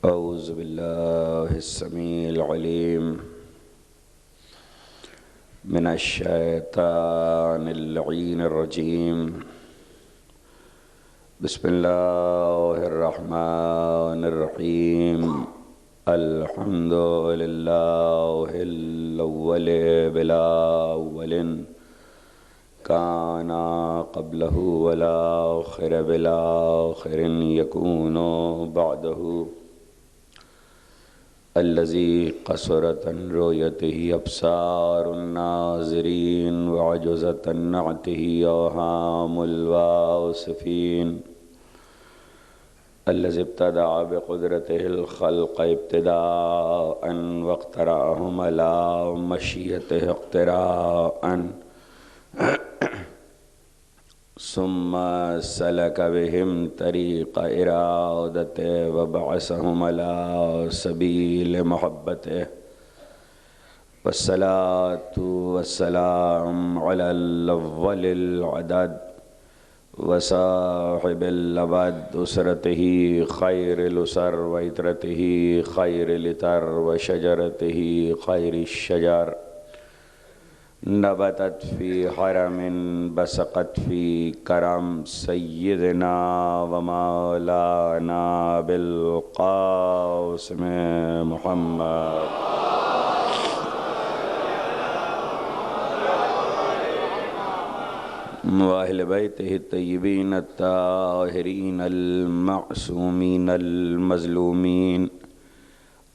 أعوذ بالله السميع العليم من الشيطان اللعين الرجيم. بسم الله الرحمن الرحيم. الحمد لله الأول بلا أول كان قبله ولا آخر بلا آخر يكون بعده الذي قصرت عن رؤيته أبصار الناظرين وعجزت عن نعته أوهام الواصفين الذي ابتدع بقدرته الخلق ابتداء واخترعهم على مشيته اختراعا ثم سلك بهم طريق إرادته وبعثهم على سبيل محبته. والصلاة والسلام على الأول العدد وصاحب الأبد أسرته خير الأسر وإترته خير الإتر وشجرته خير الشجر نبتت في حرم بسقت في كرم سيدنا ومولانا بالقاسم محمد وأهل بيته الطيبين الطاهرين المعصومين المظلومين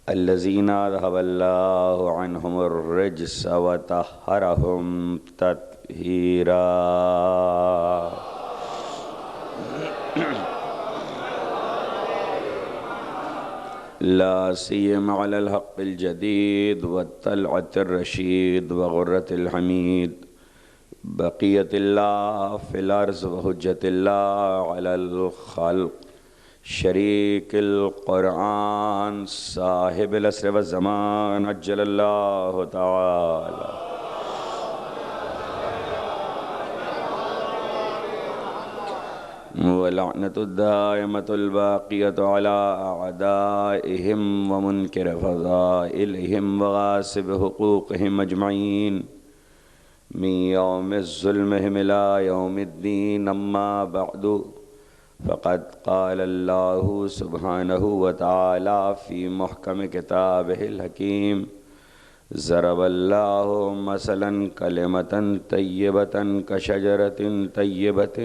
الذين أذهب الله عنهم الرجس وطهرهم تطهيرا. لا سيما على الحق الجديد والطلعة الرشيد وغرة الحميد بقية الله في الأرض وحجة الله على الخلق شریک القرآن صاحب العصر والزمان عجل اللہ تعالی ولعنة الدائمة الباقية على أعدائهم ومنكر فضائلهم وغاصب حقوقهم أجمعين من يوم ظلمهم إلى يوم الدين. أما بعد فقد قال الله سبحانه وتعالى في محكم كتابه الحكيم ضرب الله مثلا كلمة طيبة كشجرة طيبة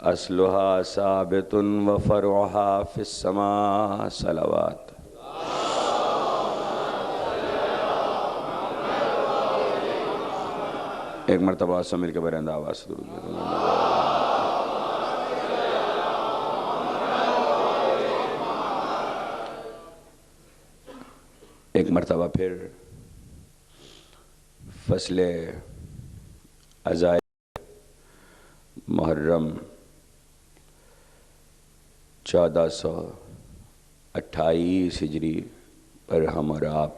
أصلها ثابت وفرعها في السماء. صلوات. ایک مرتبہ سب مل کے برندہ آواز درود. ایک مرتبہ پھر فصل عزائر محرم 1428 ہجری پر ہم اور آپ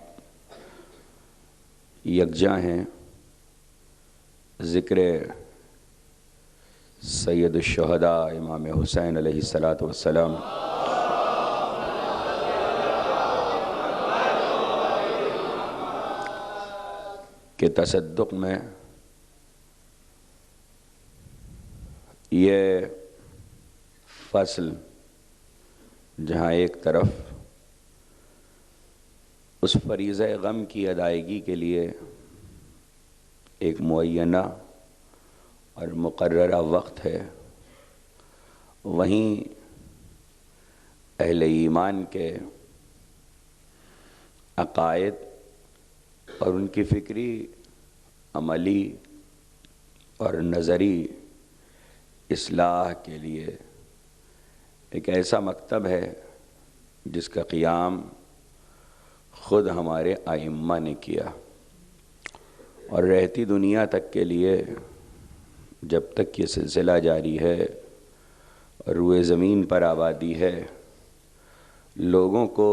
یکجاں ہیں ذکر سید الشہداء امام حسین علیہ السلام کے تصدق میں. یہ فصل جہاں ایک طرف اس فریضہ غم کی ادائیگی کے لیے ایک معینہ اور مقررہ وقت ہے، وہیں اہل ایمان کے عقائد اور ان کی فکری عملی اور نظری اصلاح کے لیے ایک ایسا مکتب ہے جس کا قیام خود ہمارے ائمہ نے کیا، اور رہتی دنیا تک کے لیے جب تک یہ سلسلہ جاری ہے اور روئے زمین پر آبادی ہے، لوگوں کو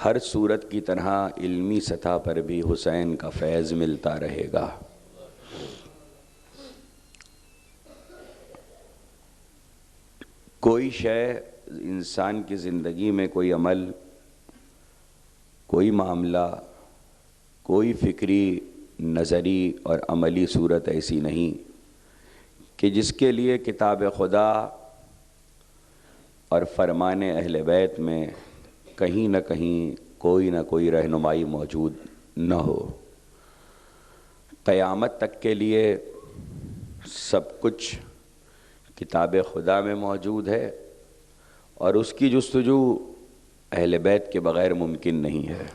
ہر صورت کی طرح علمی سطح پر بھی حسین کا فیض ملتا رہے گا. کوئی شے انسان کی زندگی میں کوئی عمل، کوئی معاملہ، کوئی فکری، نظری اور عملی صورت ایسی نہیں کہ جس کے لیے کتاب خدا اور فرمان اہل بیت میں کہیں نہ کہیں کوئی نہ کوئی رہنمائی موجود نہ ہو۔ قیامت تک کے لیے سب کچھ کتاب خدا میں موجود ہے، اور اس کی جستجو اہل بیت کے بغیر ممکن نہیں ہے۔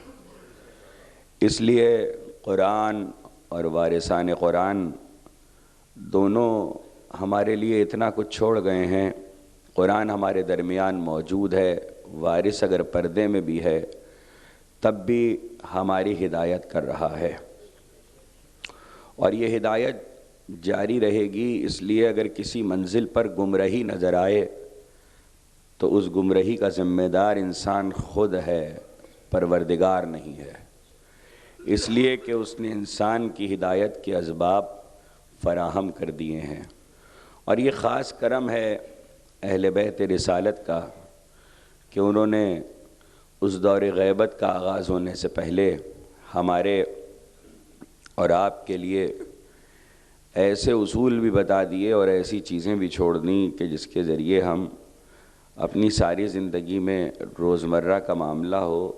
اس لیے قرآن اور وارثان قرآن دونوں ہمارے لیے اتنا کچھ چھوڑ گئے ہیں۔ قرآن ہمارے درمیان موجود ہے، وارث اگر پردے میں بھی ہے تب بھی ہماری ہدایت کر رہا ہے، اور یہ ہدایت جاری رہے گی۔ اس لیے اگر کسی منزل پر گمراہی نظر آئے تو اس گمراہی کا ذمہ دار انسان خود ہے، پروردگار نہیں ہے، اس لیے کہ اس نے انسان کی ہدایت کے اسباب فراہم کر دیے ہیں۔ اور یہ خاص کرم ہے اہل بیت رسالت کا کہ انہوں نے اس دور غیبت کا آغاز ہونے سے پہلے ہمارے اور آپ کے لیے ایسے اصول بھی بتا دیے اور ایسی چیزیں بھی چھوڑ دیں کہ جس کے ذریعے ہم اپنی ساری زندگی میں روزمرہ کا معاملہ ہو،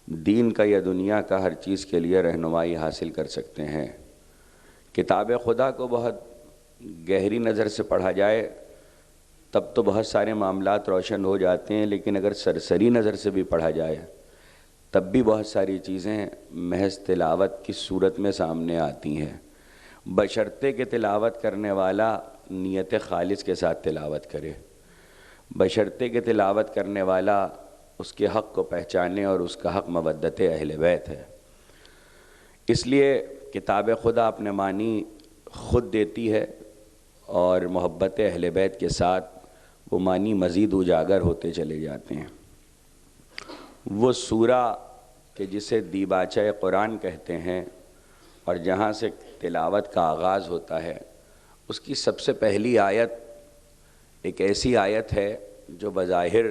دین کا یا دنیا کا، ہر چیز کے لیے رہنمائی حاصل کر سکتے ہیں۔ کتاب خدا کو بہت گہری نظر سے پڑھا جائے تب تو بہت سارے معاملات روشن ہو جاتے ہیں، لیکن اگر سرسری نظر سے بھی پڑھا جائے تب بھی بہت ساری چیزیں محض تلاوت کی صورت میں سامنے آتی ہیں، بشرطے کہ تلاوت کرنے والا نیت خالص کے ساتھ تلاوت کرے، بشرطے کہ تلاوت کرنے والا اس کے حق کو پہچانے، اور اس کا حق مودت اہل بیت ہے۔ اس لیے کتاب خدا اپنے معنی خود دیتی ہے، اور محبت اہل بیت کے ساتھ وہ معنی مزید اجاگر ہوتے چلے جاتے ہیں۔ وہ سورہ کہ جسے دیباچہ قرآن کہتے ہیں اور جہاں سے تلاوت کا آغاز ہوتا ہے، اس کی سب سے پہلی آیت ایک ایسی آیت ہے جو بظاہر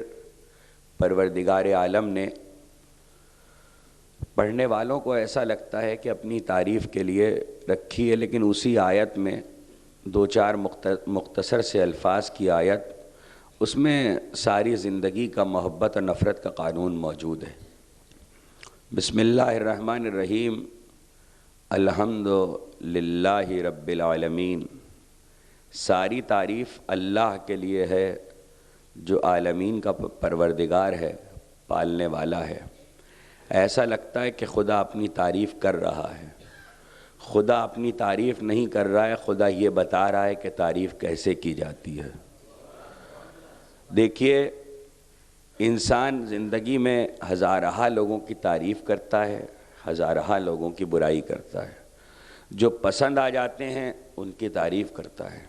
پروردگار عالم نے پڑھنے والوں کو ایسا لگتا ہے کہ اپنی تعریف کے لیے رکھی ہے، لیکن اسی آیت میں دو چار مختصر سے الفاظ کی آیت، اس میں ساری زندگی کا محبت اور نفرت کا قانون موجود ہے۔ بسم اللہ الرحمن الرحیم، الحمد للہ رب العالمین۔ ساری تعریف اللہ کے لیے ہے جو عالمین کا پروردگار ہے، پالنے والا ہے۔ ایسا لگتا ہے کہ خدا اپنی تعریف کر رہا ہے، خدا اپنی تعریف نہیں کر رہا ہے، خدا یہ بتا رہا ہے کہ تعریف کیسے کی جاتی ہے۔ دیکھیے، انسان زندگی میں ہزارہا لوگوں کی تعریف کرتا ہے، ہزارہا لوگوں کی برائی کرتا ہے، جو پسند آ جاتے ہیں ان کی تعریف کرتا ہے،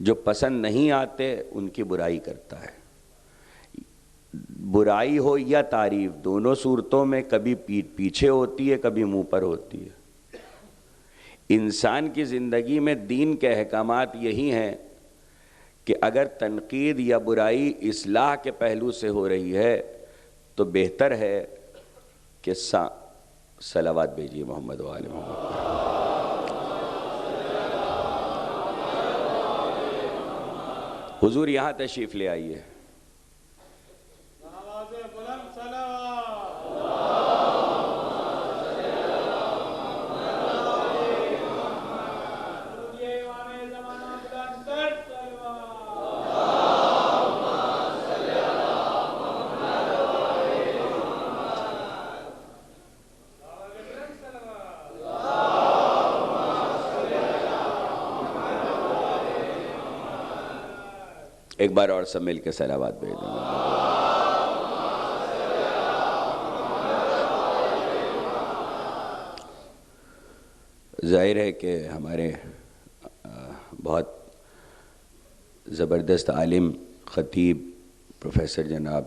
جو پسند نہیں آتے ان کی برائی کرتا ہے۔ برائی ہو یا تعریف، دونوں صورتوں میں کبھی پیٹھ پیچھے ہوتی ہے، کبھی منہ پر ہوتی ہے۔ انسان کی زندگی میں دین کے احکامات یہی ہیں کہ اگر تنقید یا برائی اصلاح کے پہلو سے ہو رہی ہے تو بہتر ہے کہ صلوات بھیجیے محمد و آل محمد۔ حضور یہاں تشریف لے آئیے۔ ایک بار اور سب مل کے صلوات بھیج دیں۔ ظاہر ہے کہ ہمارے بہت زبردست عالم خطیب پروفیسر جناب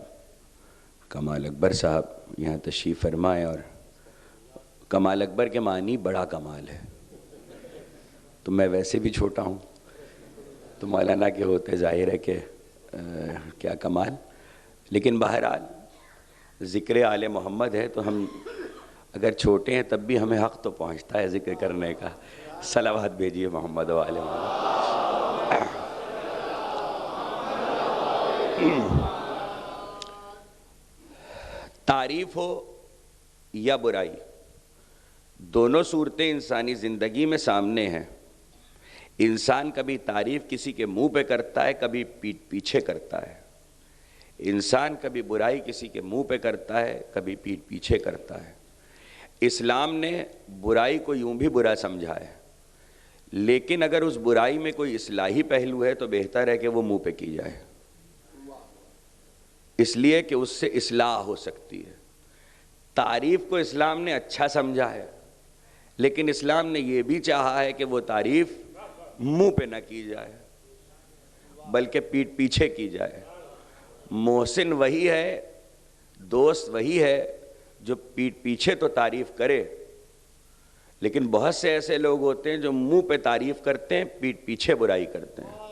کمال اکبر صاحب یہاں تشریف فرمائے، اور کمال اکبر کے معنی بڑا کمال ہے، تو میں ویسے بھی چھوٹا ہوں تو مولانا کے ہوتے ظاہر ہے کہ کیا کمال. لیکن بہرحال ذکر آل محمد ہے تو ہم اگر چھوٹے ہیں تب بھی ہمیں حق تو پہنچتا ہے ذکر کرنے کا. صلوات بھیجیے محمد و آل محمد. تعریف ہو یا برائی، دونوں صورتیں انسانی زندگی میں سامنے ہیں. انسان کبھی تعریف کسی کے منہ پہ کرتا ہے، کبھی پیٹھ پیچھے کرتا ہے. انسان کبھی برائی کسی کے منہ پہ کرتا ہے، کبھی پیٹھ پیچھے کرتا ہے. اسلام نے برائی کو یوں بھی برا سمجھا ہے، لیکن اگر اس برائی میں کوئی اصلاحی پہلو ہے تو بہتر ہے کہ وہ منہ پہ کی جائے، اس لیے کہ اس سے اصلاح ہو سکتی ہے. تعریف کو اسلام نے اچھا سمجھا ہے، لیکن اسلام نے یہ بھی چاہا ہے کہ وہ تعریف منہ پہ نہ کی جائے بلکہ پیٹھ پیچھے کی جائے. محسن وہی ہے، دوست وہی ہے جو پیٹھ پیچھے تو تعریف کرے، لیکن بہت سے ایسے لوگ ہوتے ہیں جو منہ پہ تعریف کرتے ہیں، پیٹھ پیچھے برائی کرتے ہیں.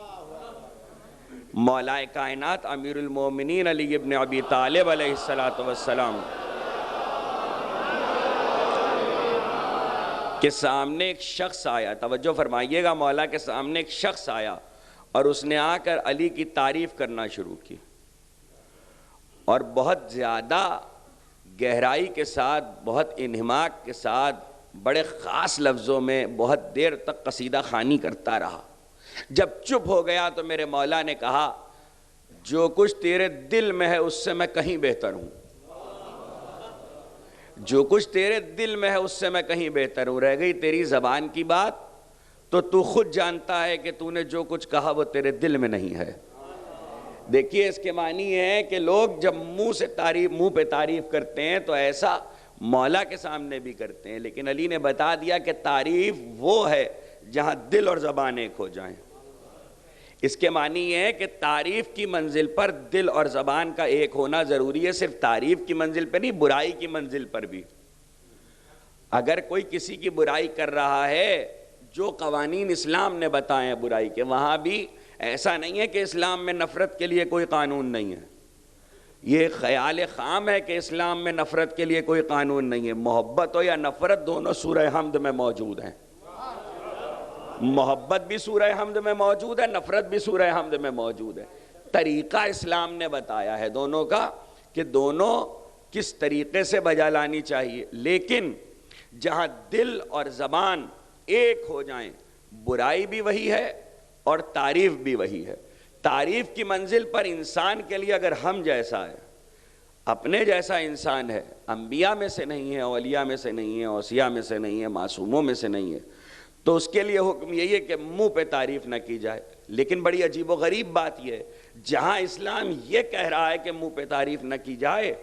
مولا کائنات امیر المومنین علی ابن ابی طالب علیہ السلام کے سامنے ایک شخص آیا، توجہ فرمائیے گا، مولا کے سامنے ایک شخص آیا اور اس نے آ کر علی کی تعریف کرنا شروع کی، اور بہت زیادہ گہرائی کے ساتھ، بہت انہماک کے ساتھ، بڑے خاص لفظوں میں بہت دیر تک قصیدہ خوانی کرتا رہا. جب چپ ہو گیا تو میرے مولا نے کہا، جو کچھ تیرے دل میں ہے اس سے میں کہیں بہتر ہوں. جو کچھ تیرے دل میں ہے اس سے میں کہیں بہتر ہوں. رہ گئی تیری زبان کی بات تو تو خود جانتا ہے کہ تو نے جو کچھ کہا وہ تیرے دل میں نہیں ہے. دیکھیے اس کے معنی ہے کہ لوگ جب منہ پہ تعریف کرتے ہیں تو ایسا مولا کے سامنے بھی کرتے ہیں، لیکن علی نے بتا دیا کہ تعریف وہ ہے جہاں دل اور زبان ایک ہو جائیں. اس کے معنی یہ ہے کہ تعریف کی منزل پر دل اور زبان کا ایک ہونا ضروری ہے. صرف تعریف کی منزل پہ نہیں، برائی کی منزل پر بھی. اگر کوئی کسی کی برائی کر رہا ہے، جو قوانین اسلام نے بتائے ہیں برائی کے، وہاں بھی ایسا نہیں ہے کہ اسلام میں نفرت کے لیے کوئی قانون نہیں ہے. یہ خیال خام ہے کہ اسلام میں نفرت کے لیے کوئی قانون نہیں ہے. محبت ہو یا نفرت دونوں سورہ حمد میں موجود ہیں. محبت بھی سورہ حمد میں موجود ہے، نفرت بھی سورہ حمد میں موجود ہے. طریقہ اسلام نے بتایا ہے دونوں کا کہ دونوں کس طریقے سے بجا لانی چاہیے، لیکن جہاں دل اور زبان ایک ہو جائیں، برائی بھی وہی ہے اور تعریف بھی وہی ہے. تعریف کی منزل پر انسان کے لیے اگر ہم جیسا ہے، اپنے جیسا انسان ہے، انبیاء میں سے نہیں ہے، اولیاء میں سے نہیں ہے، اوصیاء میں سے نہیں ہے، معصوموں میں سے نہیں ہے، تو اس کے لیے حکم یہی ہے کہ منہ پہ تعریف نہ کی جائے. لیکن بڑی عجیب و غریب بات یہ ہے، جہاں اسلام یہ کہہ رہا ہے کہ منہ پہ تعریف نہ کی جائے،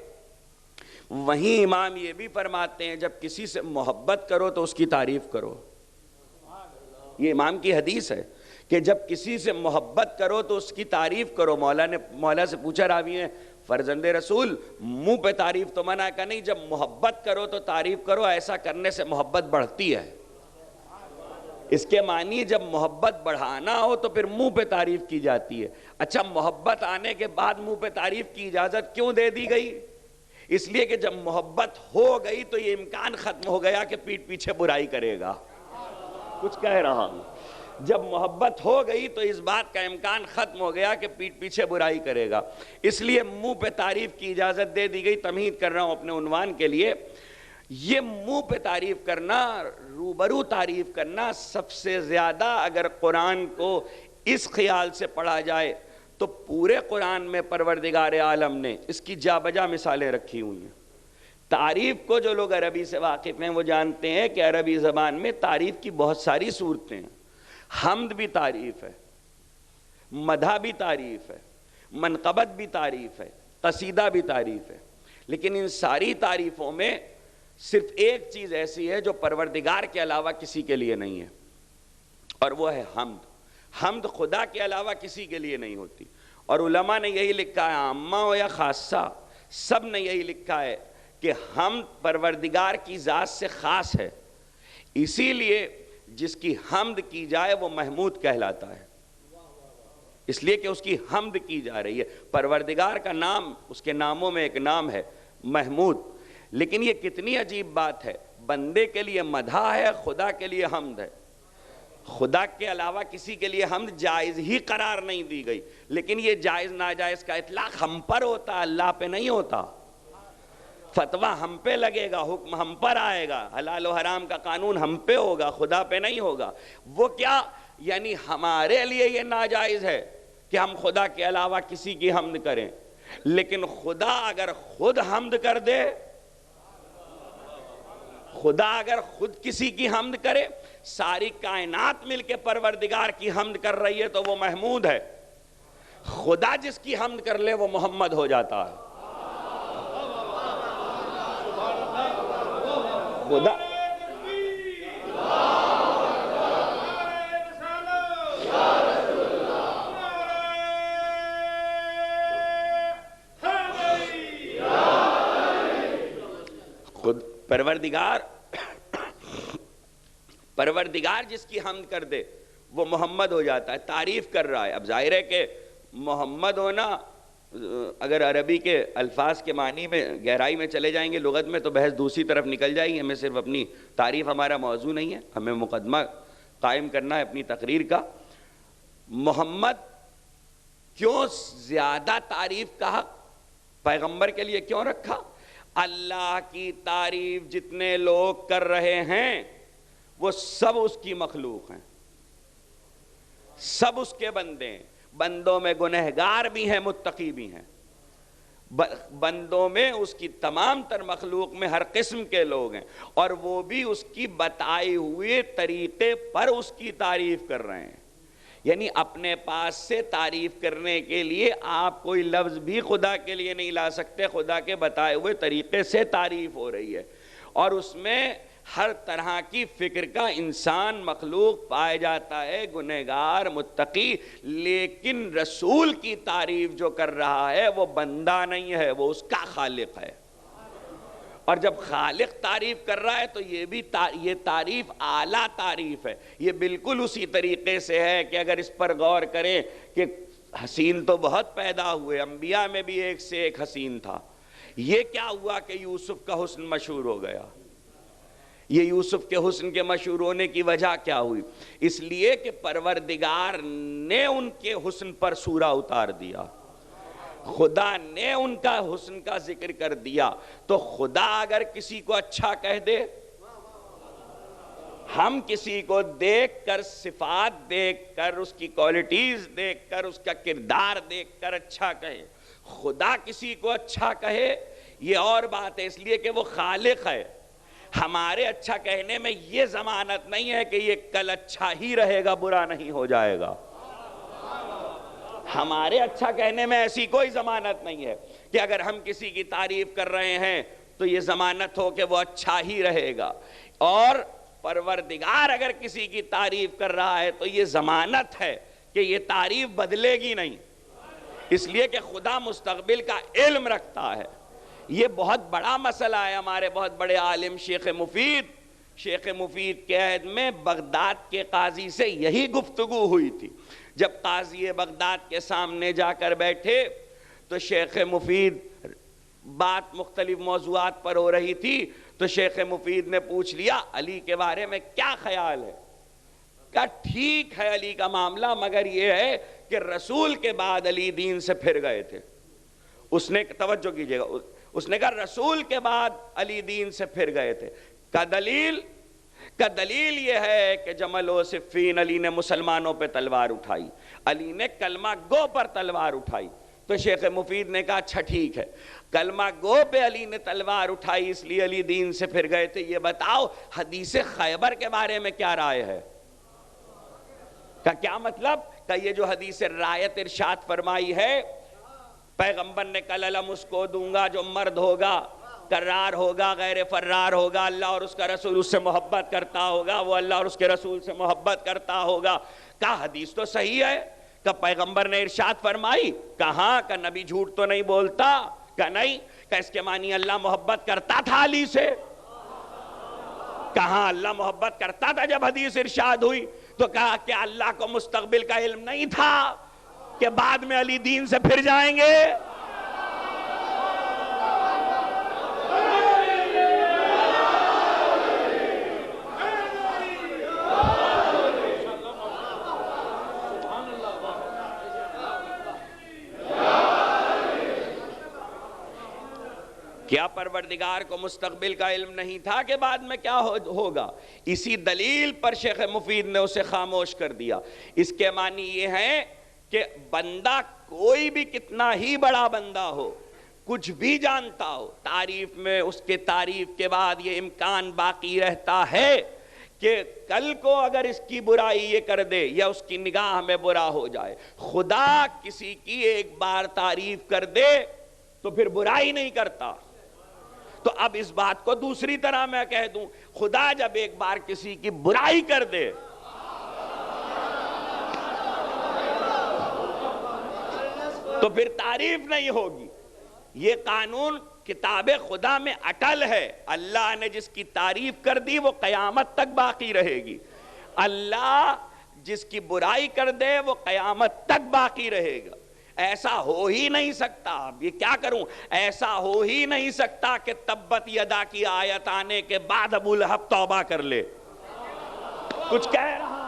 وہیں امام یہ بھی فرماتے ہیں جب کسی سے محبت کرو تو اس کی تعریف کرو. یہ امام کی حدیث ہے کہ جب کسی سے محبت کرو تو اس کی تعریف کرو. مولا سے پوچھا راوی نے، فرزند رسول منہ پہ تعریف تو منع کا نہیں، جب محبت کرو تو تعریف کرو، ایسا کرنے سے محبت بڑھتی ہے. اس کے معنی جب محبت بڑھانا ہو تو پھر منہ پہ تعریف کی جاتی ہے. اچھا، محبت آنے کے بعد منہ پہ تعریف کی اجازت کیوں دے دی گئی؟ اس لیے کہ جب محبت ہو گئی تو یہ امکان ختم ہو گیا کہ پیٹھ پیچھے برائی کرے گا. کچھ کہہ رہا ہوں، جب محبت ہو گئی تو اس بات کا امکان ختم ہو گیا کہ پیٹھ پیچھے برائی کرے گا. اس لیے منہ پہ تعریف کی اجازت دے دی گئی. تمہید کر رہا ہوں اپنے عنوان کے لیے. یہ منہ پہ تعریف کرنا، روبرو تعریف کرنا، سب سے زیادہ اگر قرآن کو اس خیال سے پڑھا جائے تو پورے قرآن میں پروردگار عالم نے اس کی جا بجا مثالیں رکھی ہوئی ہیں. تعریف کو جو لوگ عربی سے واقف ہیں وہ جانتے ہیں کہ عربی زبان میں تعریف کی بہت ساری صورتیں ہیں. حمد بھی تعریف ہے، مدح بھی تعریف ہے، منقبت بھی تعریف ہے، قصیدہ بھی تعریف ہے. لیکن ان ساری تعریفوں میں صرف ایک چیز ایسی ہے جو پروردگار کے علاوہ کسی کے لیے نہیں ہے، اور وہ ہے حمد. حمد خدا کے علاوہ کسی کے لیے نہیں ہوتی. اور علماء نے یہی لکھا ہے، عامہ ہو یا خاصہ، سب نے یہی لکھا ہے کہ حمد پروردگار کی ذات سے خاص ہے. اسی لیے جس کی حمد کی جائے وہ محمود کہلاتا ہے. اس لیے کہ اس کی حمد کی جا رہی ہے۔ پروردگار کا نام، اس کے ناموں میں ایک نام ہے محمود، لیکن یہ کتنی عجیب بات ہے، بندے کے لیے مدح ہے، خدا کے لیے حمد ہے۔ خدا کے علاوہ کسی کے لیے حمد جائز ہی قرار نہیں دی گئی، لیکن یہ جائز ناجائز کا اطلاق ہم پر ہوتا، اللہ پہ نہیں ہوتا۔ فتویٰ ہم پہ لگے گا، حکم ہم پر آئے گا، حلال و حرام کا قانون ہم پہ ہوگا، خدا پہ نہیں ہوگا۔ وہ کیا؟ یعنی ہمارے لیے یہ ناجائز ہے کہ ہم خدا کے علاوہ کسی کی حمد کریں، لیکن خدا اگر خود حمد کر دے، خدا اگر خود کسی کی حمد کرے، ساری کائنات مل کے پروردگار کی حمد کر رہی ہے تو وہ محمود ہے۔ خدا جس کی حمد کر لے وہ محمد ہو جاتا ہے۔ خدا خود پروردگار جس کی حمد کر دے وہ محمد ہو جاتا ہے، تعریف کر رہا ہے۔ اب ظاہر ہے کہ محمد ہونا اگر عربی کے الفاظ کے معنی میں گہرائی میں چلے جائیں گے لغت میں تو بحث دوسری طرف نکل جائے گی۔ ہمیں صرف اپنی تعریف ہمارا موضوع نہیں ہے، ہمیں مقدمہ قائم کرنا ہے اپنی تقریر کا۔ محمد کیوں زیادہ تعریف کا حق پیغمبر کے لیے کیوں رکھا؟ اللہ کی تعریف جتنے لوگ کر رہے ہیں وہ سب اس کی مخلوق ہیں، سب اس کے بندے ہیں۔ بندوں میں گنہگار بھی ہیں، متقی بھی ہیں، بندوں میں اس کی تمام تر مخلوق میں ہر قسم کے لوگ ہیں، اور وہ بھی اس کی بتائے ہوئے طریقے پر اس کی تعریف کر رہے ہیں۔ یعنی اپنے پاس سے تعریف کرنے کے لیے آپ کوئی لفظ بھی خدا کے لیے نہیں لا سکتے، خدا کے بتائے ہوئے طریقے سے تعریف ہو رہی ہے، اور اس میں ہر طرح کی فکر کا انسان مخلوق پائے جاتا ہے، گنہگار، متقی، لیکن رسول کی تعریف جو کر رہا ہے وہ بندہ نہیں ہے، وہ اس کا خالق ہے۔ اور جب خالق تعریف کر رہا ہے تو یہ تعریف اعلیٰ تعریف ہے۔ یہ بالکل اسی طریقے سے ہے کہ اگر اس پر غور کریں کہ حسین تو بہت پیدا ہوئے، انبیاء میں بھی ایک سے ایک حسین تھا، یہ کیا ہوا کہ یوسف کا حسن مشہور ہو گیا؟ یہ یوسف کے حسن کے مشہور ہونے کی وجہ کیا ہوئی؟ اس لیے کہ پروردگار نے ان کے حسن پر سورہ اتار دیا، خدا نے ان کا حسن کا ذکر کر دیا۔ تو خدا اگر کسی کو اچھا کہہ دے، ہم کسی کو دیکھ کر، صفات دیکھ کر، اس کی کوالٹیز دیکھ کر، اس کا کردار دیکھ کر اچھا کہیں، خدا کسی کو اچھا کہے یہ اور بات ہے، اس لیے کہ وہ خالق ہے۔ ہمارے اچھا کہنے میں یہ ضمانت نہیں ہے کہ یہ کل اچھا ہی رہے گا، برا نہیں ہو جائے گا۔ ہمارے اچھا کہنے میں ایسی کوئی ضمانت نہیں ہے کہ اگر ہم کسی کی تعریف کر رہے ہیں تو یہ ضمانت ہو کہ وہ اچھا ہی رہے گا، اور پروردگار اگر کسی کی تعریف کر رہا ہے تو یہ ضمانت ہے کہ یہ تعریف بدلے گی نہیں، اس لیے کہ خدا مستقبل کا علم رکھتا ہے۔ یہ بہت بڑا مسئلہ ہے۔ ہمارے بہت بڑے عالم شیخ مفید کے عہد میں بغداد کے قاضی سے یہی گفتگو ہوئی تھی۔ جب قاضی بغداد کے سامنے جا کر بیٹھے تو شیخ مفید، بات مختلف موضوعات پر ہو رہی تھی، تو شیخ مفید نے پوچھ لیا علی کے بارے میں کیا خیال ہے؟ کہا ٹھیک ہے علی کا معاملہ، مگر یہ ہے کہ رسول کے بعد علی دین سے پھر گئے تھے۔ اس نے توجہ کیجئے گا، اس نے کہا رسول کے بعد علی دین سے پھر گئے تھے۔ کا دلیل یہ ہے کہ جمل و صفین علی نے مسلمانوں پہ تلوار اٹھائی، علی نے کلمہ گو پر تلوار اٹھائی۔ تو شیخ مفید نے کہا اچھا ٹھیک ہے، کلمہ گو پہ علی نے تلوار اٹھائی اس لیے علی دین سے پھر گئے تھے، یہ بتاؤ حدیث خیبر کے بارے میں کیا رائے ہے؟ کا کیا مطلب؟ کہ یہ جو حدیث رایت ارشاد فرمائی ہے، پیغمبر نے کل علم اس کو دوں گا جو مرد ہوگا، کرار ہوگا، غیر فرار ہوگا، اللہ اور اس کا رسول اس سے محبت کرتا ہوگا، وہ اللہ اور اس کے رسول سے محبت کرتا ہوگا۔ کہا حدیث تو صحیح ہے، کہ پیغمبر نے ارشاد فرمائی، کہاں کہ نبی جھوٹ تو نہیں بولتا، کہ نہیں، کہ اس کے معنی اللہ محبت کرتا تھا علی سے؟ کہاں اللہ محبت کرتا تھا جب حدیث ارشاد ہوئی؟ تو کہا کہ اللہ کو مستقبل کا علم نہیں تھا؟ کہ بعد میں علی دین سے پھر جائیں گے؟ کیا پروردگار کو مستقبل کا علم نہیں تھا کہ بعد میں کیا ہوگا؟ اسی دلیل پر شیخ مفید نے اسے خاموش کر دیا۔ اس کے معنی یہ ہے کہ بندہ کوئی بھی کتنا ہی بڑا بندہ ہو، کچھ بھی جانتا ہو، تعریف میں اس کے تعریف کے بعد یہ امکان باقی رہتا ہے کہ کل کو اگر اس کی برائی یہ کر دے یا اس کی نگاہ میں برا ہو جائے۔ خدا کسی کی ایک بار تعریف کر دے تو پھر برائی نہیں کرتا۔ تو اب اس بات کو دوسری طرح میں کہہ دوں، خدا جب ایک بار کسی کی برائی کر دے تو پھر تعریف نہیں ہوگی۔ یہ قانون کتاب خدا میں اٹل ہے۔ اللہ نے جس کی تعریف کر دی وہ قیامت تک باقی رہے گی، اللہ جس کی برائی کر دے وہ قیامت تک باقی رہے گا۔ ایسا ہو ہی نہیں سکتا، اب یہ کیا کروں، ایسا ہو ہی نہیں سکتا کہ تبت یدا کی آیت آنے کے بعد ابو لہب توبہ کر لے۔ کچھ کہہ رہا ہوں،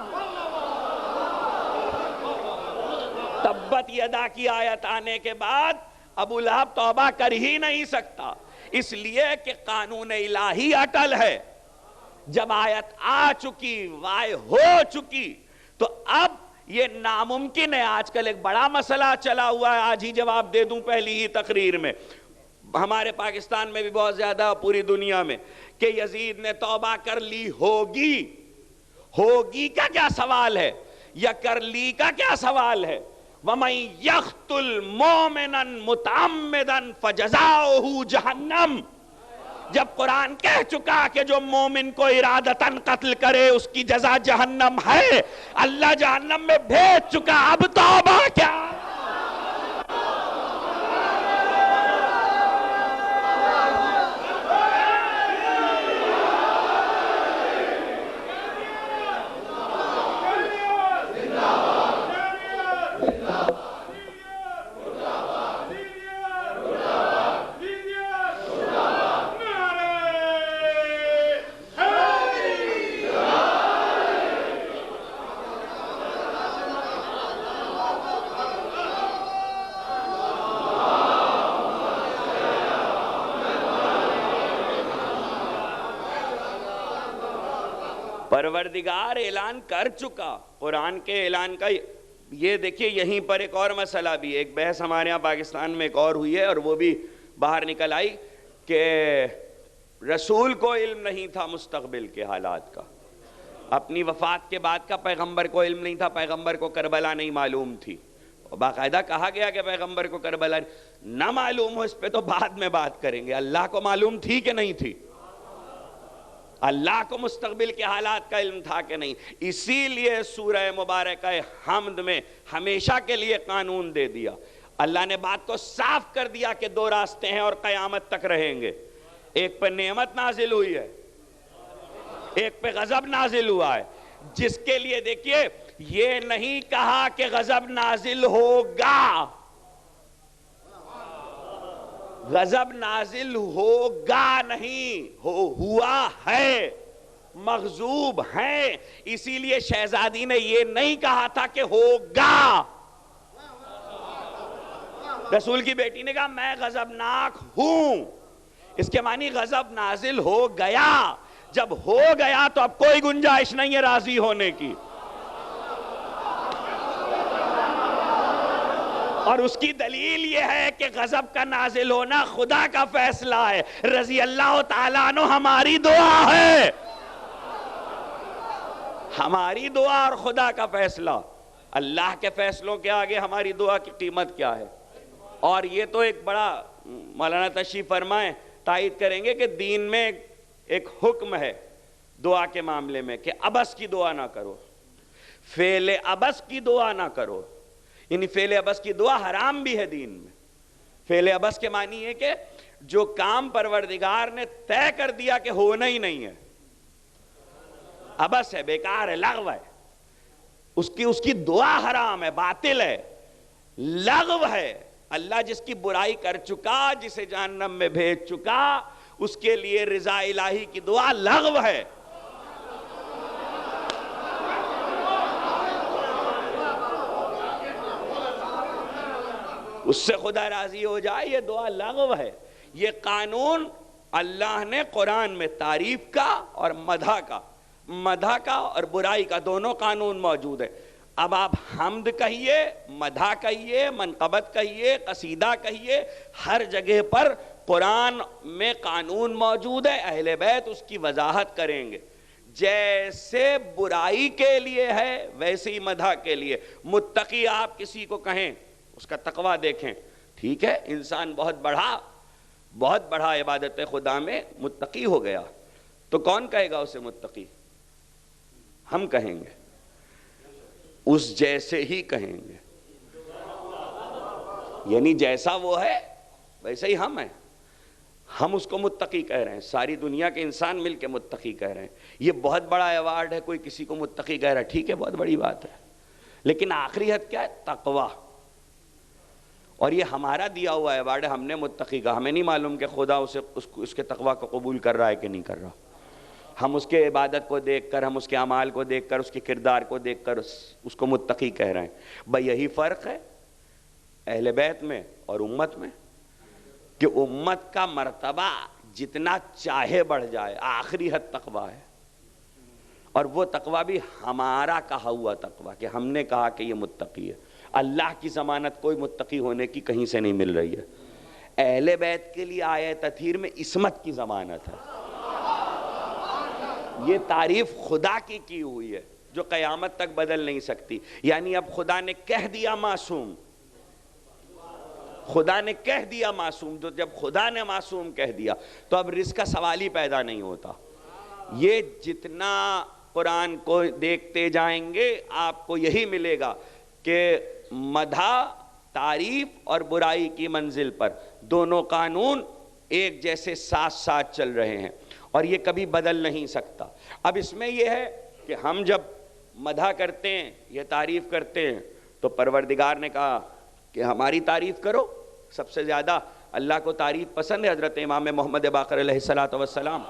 تبت یدا کی آیت آنے کے بعد ابو لہب توبہ کر ہی نہیں سکتا، اس لیے کہ قانون الہی اٹل ہے۔ جب آیت آ چکی، وائے ہو چکی، تو اب یہ ناممکن ہے۔ آج کل ایک بڑا مسئلہ چلا ہوا ہے، آج ہی جواب دے دوں پہلی ہی تقریر میں، ہمارے پاکستان میں بھی بہت زیادہ، پوری دنیا میں، کہ یزید نے توبہ کر لی ہوگی۔ ہوگی کا کیا سوال ہے، یا کر لی کا کیا سوال ہے؟ وَمَن يَقْتُلْ مُؤْمِنًا مُتَعَمِّدًا فَجَزَاؤُهُ جَهَنَّمُ۔ جب قرآن کہہ چکا کہ جو مومن کو ارادتاً قتل کرے اس کی جزا جہنم ہے، اللہ جہنم میں بھیج چکا، اب توبہ کیا؟ پروردگار اعلان کر چکا، قرآن کے اعلان کا۔ یہ دیکھیے یہیں پر ایک اور مسئلہ بھی ہے، ایک بحث ہمارے ہاں پاکستان میں ایک اور ہوئی ہے اور وہ بھی باہر نکل آئی کہ رسول کو علم نہیں تھا مستقبل کے حالات کا، اپنی وفات کے بعد کا پیغمبر کو علم نہیں تھا، پیغمبر کو کربلا نہیں معلوم تھی۔ باقاعدہ کہا گیا کہ پیغمبر کو کربلا نہ معلوم ہو، اس پہ تو بعد میں بات کریں گے۔ اللہ کو معلوم تھی کہ نہیں تھی؟ اللہ کو مستقبل کے حالات کا علم تھا کہ نہیں؟ اسی لیے سورہ مبارکہ حمد میں ہمیشہ کے لیے قانون دے دیا۔ اللہ نے بات کو صاف کر دیا کہ دو راستے ہیں اور قیامت تک رہیں گے، ایک پہ نعمت نازل ہوئی ہے، ایک پہ غضب نازل ہوا ہے، جس کے لیے دیکھیے یہ نہیں کہا کہ غضب نازل ہوگا، غضب نازل ہوگا نہیں، ہوا ہے، مغضوب ہیں۔ اسی لیے شہزادی نے یہ نہیں کہا تھا کہ ہوگا۔ رسول کی بیٹی نے کہا میں غضبناک ہوں، اس کے معنی غضب نازل ہو گیا۔ جب ہو گیا تو اب کوئی گنجائش نہیں ہے راضی ہونے کی، اور اس کی دلیل یہ ہے کہ غضب کا نازل ہونا خدا کا فیصلہ ہے۔ رضی اللہ تعالیٰ عنہ ہماری دعا ہے، ہماری دعا اور خدا کا فیصلہ۔ اللہ کے فیصلوں کے آگے ہماری دعا کی قیمت کیا ہے؟ اور یہ تو ایک بڑا، مولانا تشریف فرمائیں تائید کریں گے کہ دین میں ایک حکم ہے دعا کے معاملے میں کہ عبث کی دعا نہ کرو، فعل عبث کی دعا نہ کرو۔ یعنی فعل عبث کی دعا حرام بھی ہے دین میں۔ فعل عبث کے معنی ہے کہ جو کام پروردگار نے طے کر دیا کہ ہونا ہی نہیں ہے، عبث ہے، بیکار ہے، لغو ہے، اس کی دعا حرام ہے، باطل ہے۔ لغو ہے. اللہ جس کی برائی کر چکا، جسے جہنم میں بھیج چکا، اس کے لیے رضا الہی کی دعا لغو ہے. اس سے خدا راضی ہو جائے، یہ دعا لغو ہے. یہ قانون اللہ نے قرآن میں تعریف کا اور مدح کا اور برائی کا دونوں قانون موجود ہے. اب آپ حمد کہیے، مدح کہیے، منقبت کہیے، قصیدہ کہیے، ہر جگہ پر قرآن میں قانون موجود ہے. اہل بیت اس کی وضاحت کریں گے. جیسے برائی کے لیے ہے ویسے ہی مدح کے لیے. متقی آپ کسی کو کہیں، اس کا تقوی دیکھیں، ٹھیک ہے انسان بہت بڑھا عبادت خدا میں متقی ہو گیا، تو کون کہے گا اسے متقی؟ ہم کہیں گے، اس جیسے ہی کہیں گے. یعنی جیسا وہ ہے ویسے ہی ہم ہیں. ہم اس کو متقی کہہ رہے ہیں، ساری دنیا کے انسان مل کے متقی کہہ رہے ہیں. یہ بہت بڑا ایوارڈ ہے، کوئی کسی کو متقی کہہ رہا ہے، ٹھیک ہے بہت بڑی بات ہے، لیکن آخری حد کیا ہے؟ تقوی. اور یہ ہمارا دیا ہوا ایوارڈ ہے، ہم نے متقی کہا. ہمیں نہیں معلوم کہ خدا اس کے تقوی کو قبول کر رہا ہے کہ نہیں کر رہا. ہم اس کے عبادت کو دیکھ کر، ہم اس کے اعمال کو دیکھ کر، اس کے کردار کو دیکھ کر اس کو متقی کہہ رہے ہیں. بھئی یہی فرق ہے اہل بیت میں اور امت میں، کہ امت کا مرتبہ جتنا چاہے بڑھ جائے، آخری حد تقوی ہے. اور وہ تقوی بھی ہمارا کہا ہوا تقوی، کہ ہم نے کہا کہ یہ متقی ہے. اللہ کی ضمانت کوئی متقی ہونے کی کہیں سے نہیں مل رہی ہے. اہل بیت کے لیے آیت تطہیر میں عصمت کی ضمانت ہے. یہ تعریف خدا کی ہوئی ہے جو قیامت تک بدل نہیں سکتی. یعنی اب خدا نے کہہ دیا معصوم، تو جب خدا نے معصوم کہہ دیا تو اب رزق کا سوال ہی پیدا نہیں ہوتا. یہ جتنا قرآن کو دیکھتے جائیں گے آپ کو یہی ملے گا کہ مدح، تعریف اور برائی کی منزل پر دونوں قانون ایک جیسے ساتھ چل رہے ہیں، اور یہ کبھی بدل نہیں سکتا. اب اس میں یہ ہے کہ ہم جب مدح کرتے ہیں یا تعریف کرتے ہیں تو پروردگار نے کہا کہ ہماری تعریف کرو. سب سے زیادہ اللہ کو تعریف پسند ہے حضرت امام محمد باقر علیہ السلام.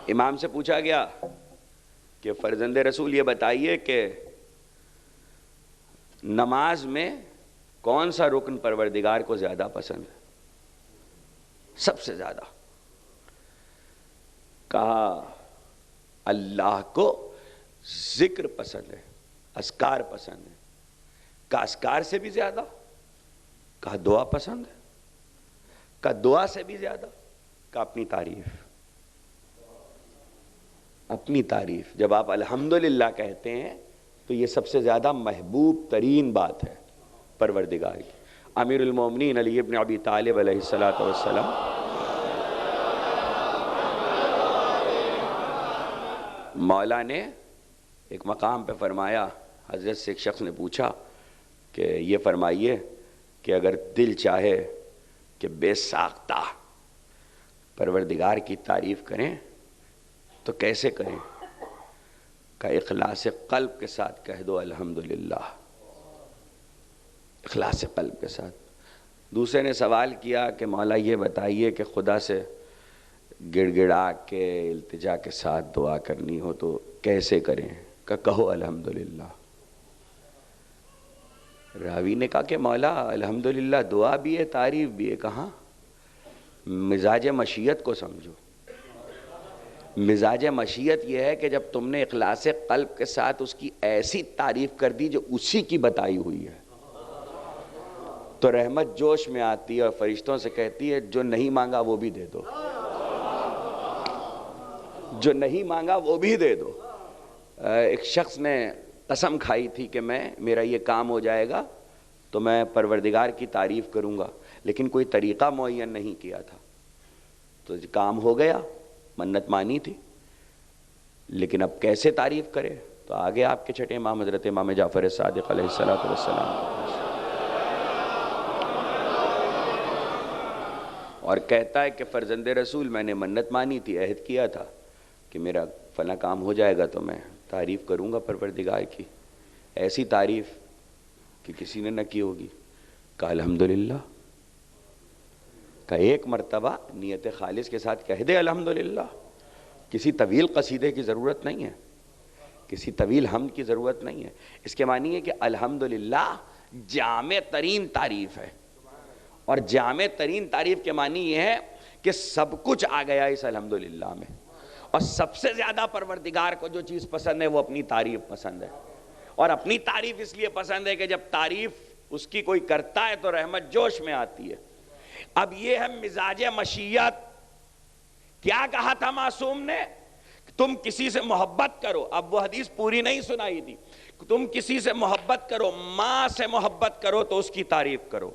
امام سے پوچھا گیا کہ فرزند رسول یہ بتائیے کہ نماز میں کون سا رکن پروردگار کو زیادہ پسند ہے؟ سب سے زیادہ کہا اللہ کو ذکر پسند ہے، اذکار پسند ہے. کہا اذکار سے بھی زیادہ؟ کہا دعا پسند ہے. کہا دعا سے بھی زیادہ؟ کہا اپنی تعریف. جب آپ الحمدللہ کہتے ہیں تو یہ سب سے زیادہ محبوب ترین بات ہے پروردگار کی. امیر المومنین علی ابن ابی طالب علیہ السلام مولا نے ایک مقام پہ فرمایا، حضرت سے ایک شخص نے پوچھا کہ یہ فرمائیے کہ اگر دل چاہے کہ بے ساختہ پروردگار کی تعریف کریں تو کیسے کریں؟ کہ اخلاص قلب کے ساتھ کہہ دو الحمدللہ. اخلاص قلب کے ساتھ. دوسرے نے سوال کیا کہ مولا یہ بتائیے کہ خدا سے گڑ گڑا کے التجا کے ساتھ دعا کرنی ہو تو کیسے کریں؟ کہ کہو الحمدللہ. راوی نے کہا کہ مولا الحمدللہ دعا بھی ہے تعریف بھی ہے. کہاں؟ مزاج مشیت کو سمجھو. مزاج مشیت یہ ہے کہ جب تم نے اخلاص قلب کے ساتھ اس کی ایسی تعریف کر دی جو اسی کی بتائی ہوئی ہے تو رحمت جوش میں آتی ہے اور فرشتوں سے کہتی ہے جو نہیں مانگا وہ بھی دے دو، جو نہیں مانگا وہ بھی دے دو. ایک شخص نے قسم کھائی تھی کہ میرا یہ کام ہو جائے گا تو میں پروردگار کی تعریف کروں گا، لیکن کوئی طریقہ معین نہیں کیا تھا. تو کام ہو گیا، منت مانی تھی، لیکن اب کیسے تعریف کرے؟ تو آگے آپ کے چھٹے امام حضرت امام جعفر صادق علیہ السلام اور کہتا ہے کہ فرزند رسول میں نے منت مانی تھی، عہد کیا تھا کہ میرا فلاں کام ہو جائے گا تو میں تعریف کروں گا پروردگار کی، ایسی تعریف کہ کسی نے نہ کی ہوگی. کہا الحمدللہ. کہ ایک مرتبہ نیت خالص کے ساتھ کہہ دے الحمدللہ. کسی طویل قصیدے کی ضرورت نہیں ہے، کسی طویل حمد کی ضرورت نہیں ہے. اس کے معنی ہے کہ الحمدللہ جامع ترین تعریف ہے، اور جامع ترین تعریف کے معنی یہ ہے کہ سب کچھ آ گیا اس الحمدللہ میں. اور سب سے زیادہ پروردگار کو جو چیز پسند ہے وہ اپنی تعریف پسند ہے. اور اپنی تعریف اس لیے پسند ہے کہ جب تعریف اس کی کوئی کرتا ہے تو رحمت جوش میں آتی ہے. اب یہ ہے مزاج مشیت. کیا کہا تھا معصوم نے؟ تم کسی سے محبت کرو. اب وہ حدیث پوری نہیں سنائی تھی. تم کسی سے محبت کرو، ماں سے محبت کرو تو اس کی تعریف کرو.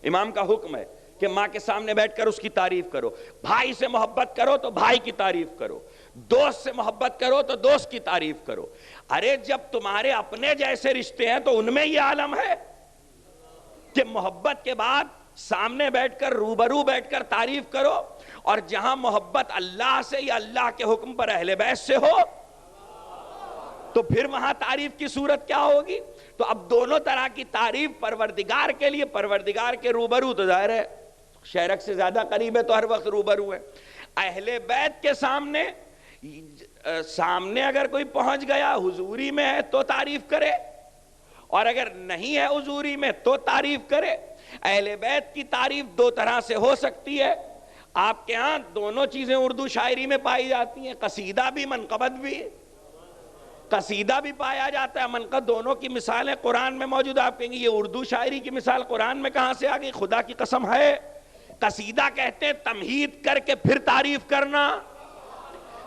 امام کا حکم ہے کہ ماں کے سامنے بیٹھ کر اس کی تعریف کرو. بھائی سے محبت کرو تو بھائی کی تعریف کرو. دوست سے محبت کرو تو دوست کی تعریف کرو. ارے جب تمہارے اپنے جیسے رشتے ہیں تو ان میں یہ عالم ہے کہ محبت کے بعد سامنے بیٹھ کر روبرو بیٹھ کر تعریف کرو. اور جہاں محبت اللہ سے یا اللہ کے حکم پر اہل بیت سے ہو تو پھر وہاں تعریف کی صورت کیا ہوگی؟ تو اب دونوں طرح کی تعریف پروردگار کے لیے، پروردگار کے روبرو تو ظاہر ہے شہرک سے زیادہ قریب ہے تو ہر وقت روبرو ہے. اہل بیت کے سامنے اگر کوئی پہنچ گیا حضوری میں ہے تو تعریف کرے، اور اگر نہیں ہے حضوری میں تو تعریف کرے. اہل بیت کی تعریف دو طرح سے ہو سکتی ہے. آپ کے ہاں دونوں چیزیں اردو شاعری میں پائی جاتی ہیں، قصیدہ بھی منقبت بھی. قصیدہ بھی پایا جاتا ہے، منقبت، دونوں کی مثالیں قرآن میں موجود. آپ کہیں گے یہ اردو شاعری کی مثال قرآن میں کہاں سے آ گئی؟ خدا کی قسم ہے. قصیدہ کہتے ہیں تمہید کر کے پھر تعریف کرنا،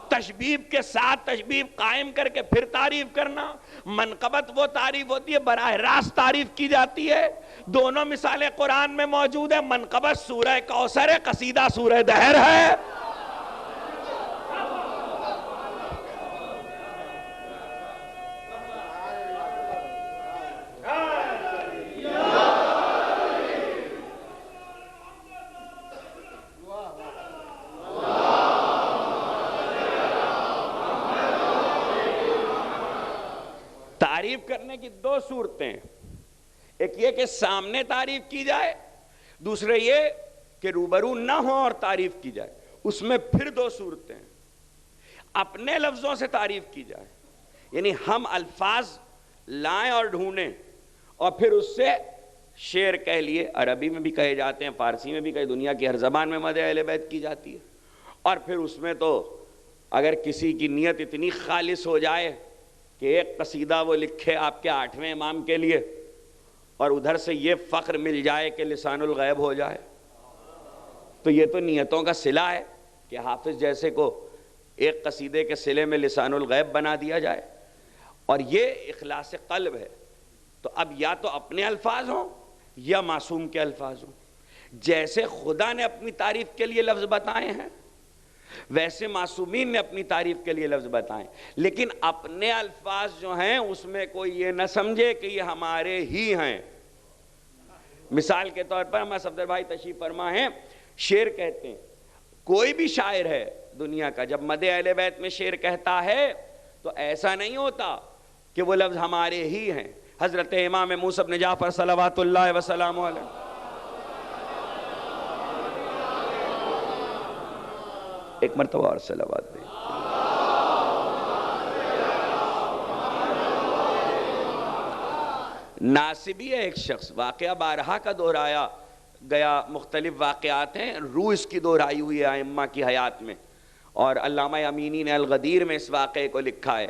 تشبیب کے ساتھ تشبیب قائم کر کے پھر تعریف کرنا. منقبت وہ تعریف ہوتی ہے براہ راست تعریف کی جاتی ہے. دونوں مثالیں قرآن میں موجود ہیں. منقبت سورہ کوثر ہے، قصیدہ سورہ دہر ہے. تعریف کرنے کی دو صورتیں، ایک یہ کہ سامنے تعریف کی جائے، دوسرے یہ کہ روبرو نہ ہو اور تعریف کی جائے. اس میں پھر دو صورتیں ہیں. اپنے لفظوں سے تعریف کی جائے، یعنی ہم الفاظ لائیں اور ڈھونڈیں اور پھر اس سے شعر کہہ لیے. عربی میں بھی کہے جاتے ہیں، فارسی میں بھی کہے، دنیا کی ہر زبان میں مدح اہل بیت کی جاتی ہے. اور پھر اس میں تو اگر کسی کی نیت اتنی خالص ہو جائے کہ ایک قصیدہ وہ لکھے آپ کے 8ویں امام کے لیے اور ادھر سے یہ فخر مل جائے کہ لسان الغیب ہو جائے، تو یہ تو نیتوں کا صلہ ہے کہ حافظ جیسے کو ایک قصیدے کے صلے میں لسان الغیب بنا دیا جائے. اور یہ اخلاص قلب ہے. تو اب یا تو اپنے الفاظ ہوں یا معصوم کے الفاظ ہوں. جیسے خدا نے اپنی تعریف کے لیے لفظ بتائے ہیں ویسے معصومین نے اپنی تعریف کے لیے لفظ بتائیں. لیکن اپنے الفاظ جو ہیں اس میں کوئی یہ نہ سمجھے کہ یہ ہمارے ہی ہیں. مثال کے طور پر ہمارے صفدر بھائی تشریف فرما ہیں، شعر کہتے ہیں. کوئی بھی شاعر ہے دنیا کا جب مدح اہل بیت میں شعر کہتا ہے تو ایسا نہیں ہوتا کہ وہ لفظ ہمارے ہی ہیں. حضرت امام موسیٰ بن جعفر صلوات اللہ وسلام علیہ ایک مرتبہ اور صلوات دیں. ناصبی ہے ایک شخص، واقعہ بارہا کا دہرایا گیا، مختلف واقعات ہیں، روح اس کی دہرائی ہوئی ہے ائمہ کی حیات میں، اور علامہ امینی نے الغدیر میں اس واقعے کو لکھا ہے.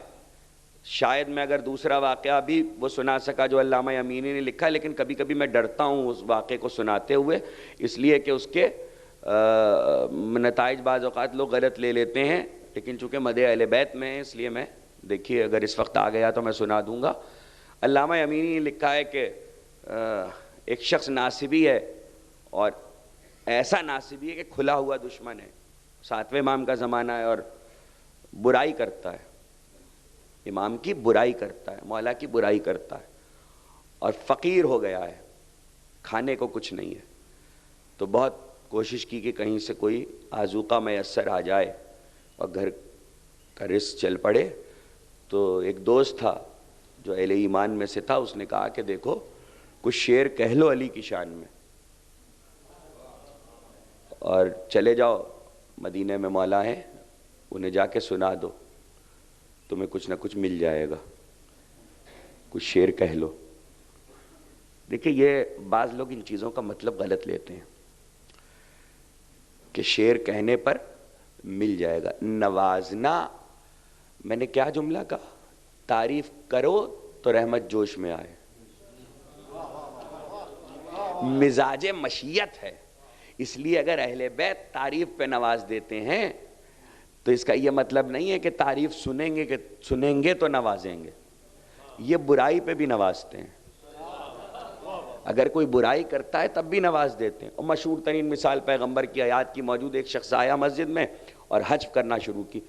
شاید میں اگر دوسرا واقعہ بھی وہ سنا سکا جو علامہ امینی نے لکھا، لیکن کبھی کبھی میں ڈرتا ہوں اس واقعے کو سناتے ہوئے، اس لیے کہ اس کے نتائج بعض اوقات لوگ غلط لے لیتے ہیں. لیکن چونکہ مدح اہل بیت میں ہے اس لیے میں دیکھیے اگر اس وقت آ گیا تو میں سنا دوں گا. علامہ امینی نے لکھا ہے کہ ایک شخص ناصبی ہے، اور ایسا ناصبی ہے کہ کھلا ہوا دشمن ہے. 7ویں امام کا زمانہ ہے اور برائی کرتا ہے، امام کی برائی کرتا ہے، مولا کی برائی کرتا ہے، اور فقیر ہو گیا ہے، کھانے کو کچھ نہیں ہے. تو بہت کوشش کی کہ کہیں سے کوئی آذوقہ میسر آ جائے اور گھر کا رزق چل پڑے. تو ایک دوست تھا جو اہل ایمان میں سے تھا، اس نے کہا کہ دیکھو کچھ شعر کہہ لو علی کی شان میں اور چلے جاؤ مدینے میں مولا ہیں، انہیں جا کے سنا دو، تمہیں کچھ نہ کچھ مل جائے گا، کچھ شعر کہہ لو۔ دیکھیں یہ بعض لوگ ان چیزوں کا مطلب غلط لیتے ہیں کہ شعر کہنے پر مل جائے گا۔ نوازنا، میں نے کیا جملہ کہا؟ تعریف کرو تو رحمت جوش میں آئے، مزاج مشیت ہے۔ اس لیے اگر اہل بیت تعریف پہ نواز دیتے ہیں تو اس کا یہ مطلب نہیں ہے کہ تعریف سنیں گے تو نوازیں گے، یہ برائی پہ بھی نوازتے ہیں۔ اگر کوئی برائی کرتا ہے تب بھی نواز دیتے ہیں۔ اور مشہور ترین مثال پیغمبر کی حیات کی موجود، ایک شخص آیا مسجد میں اور حج کرنا شروع کی،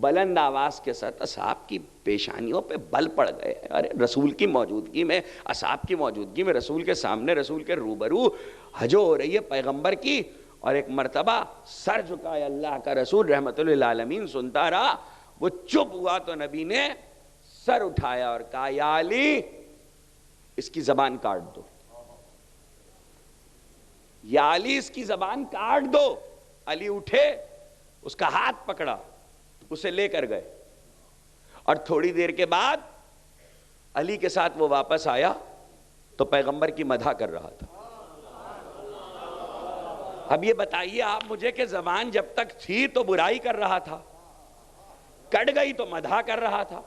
بلند آواز کے ساتھ اصحاب کی پیشانیوں پہ بل پڑ گئے۔ ارے رسول کی موجودگی میں، اصحاب کی موجودگی میں، رسول کے سامنے، رسول کے روبرو حج ہو رہی ہے پیغمبر کی، اور ایک مرتبہ سر جھکائے اللہ کا رسول رحمت للعالمین سنتا رہا۔ وہ چپ ہوا تو نبی نے سر اٹھایا اور کہا یا علی اس کی زبان کاٹ دو، یا علی اس کی زبان کاٹ دو۔ علی اٹھے، اس کا ہاتھ پکڑا، اسے لے کر گئے، اور تھوڑی دیر کے بعد علی کے ساتھ وہ واپس آیا تو پیغمبر کی مدح کر رہا تھا۔ اب یہ بتائیے آپ مجھے کہ زبان جب تک تھی تو برائی کر رہا تھا، کٹ گئی تو مدح کر رہا تھا۔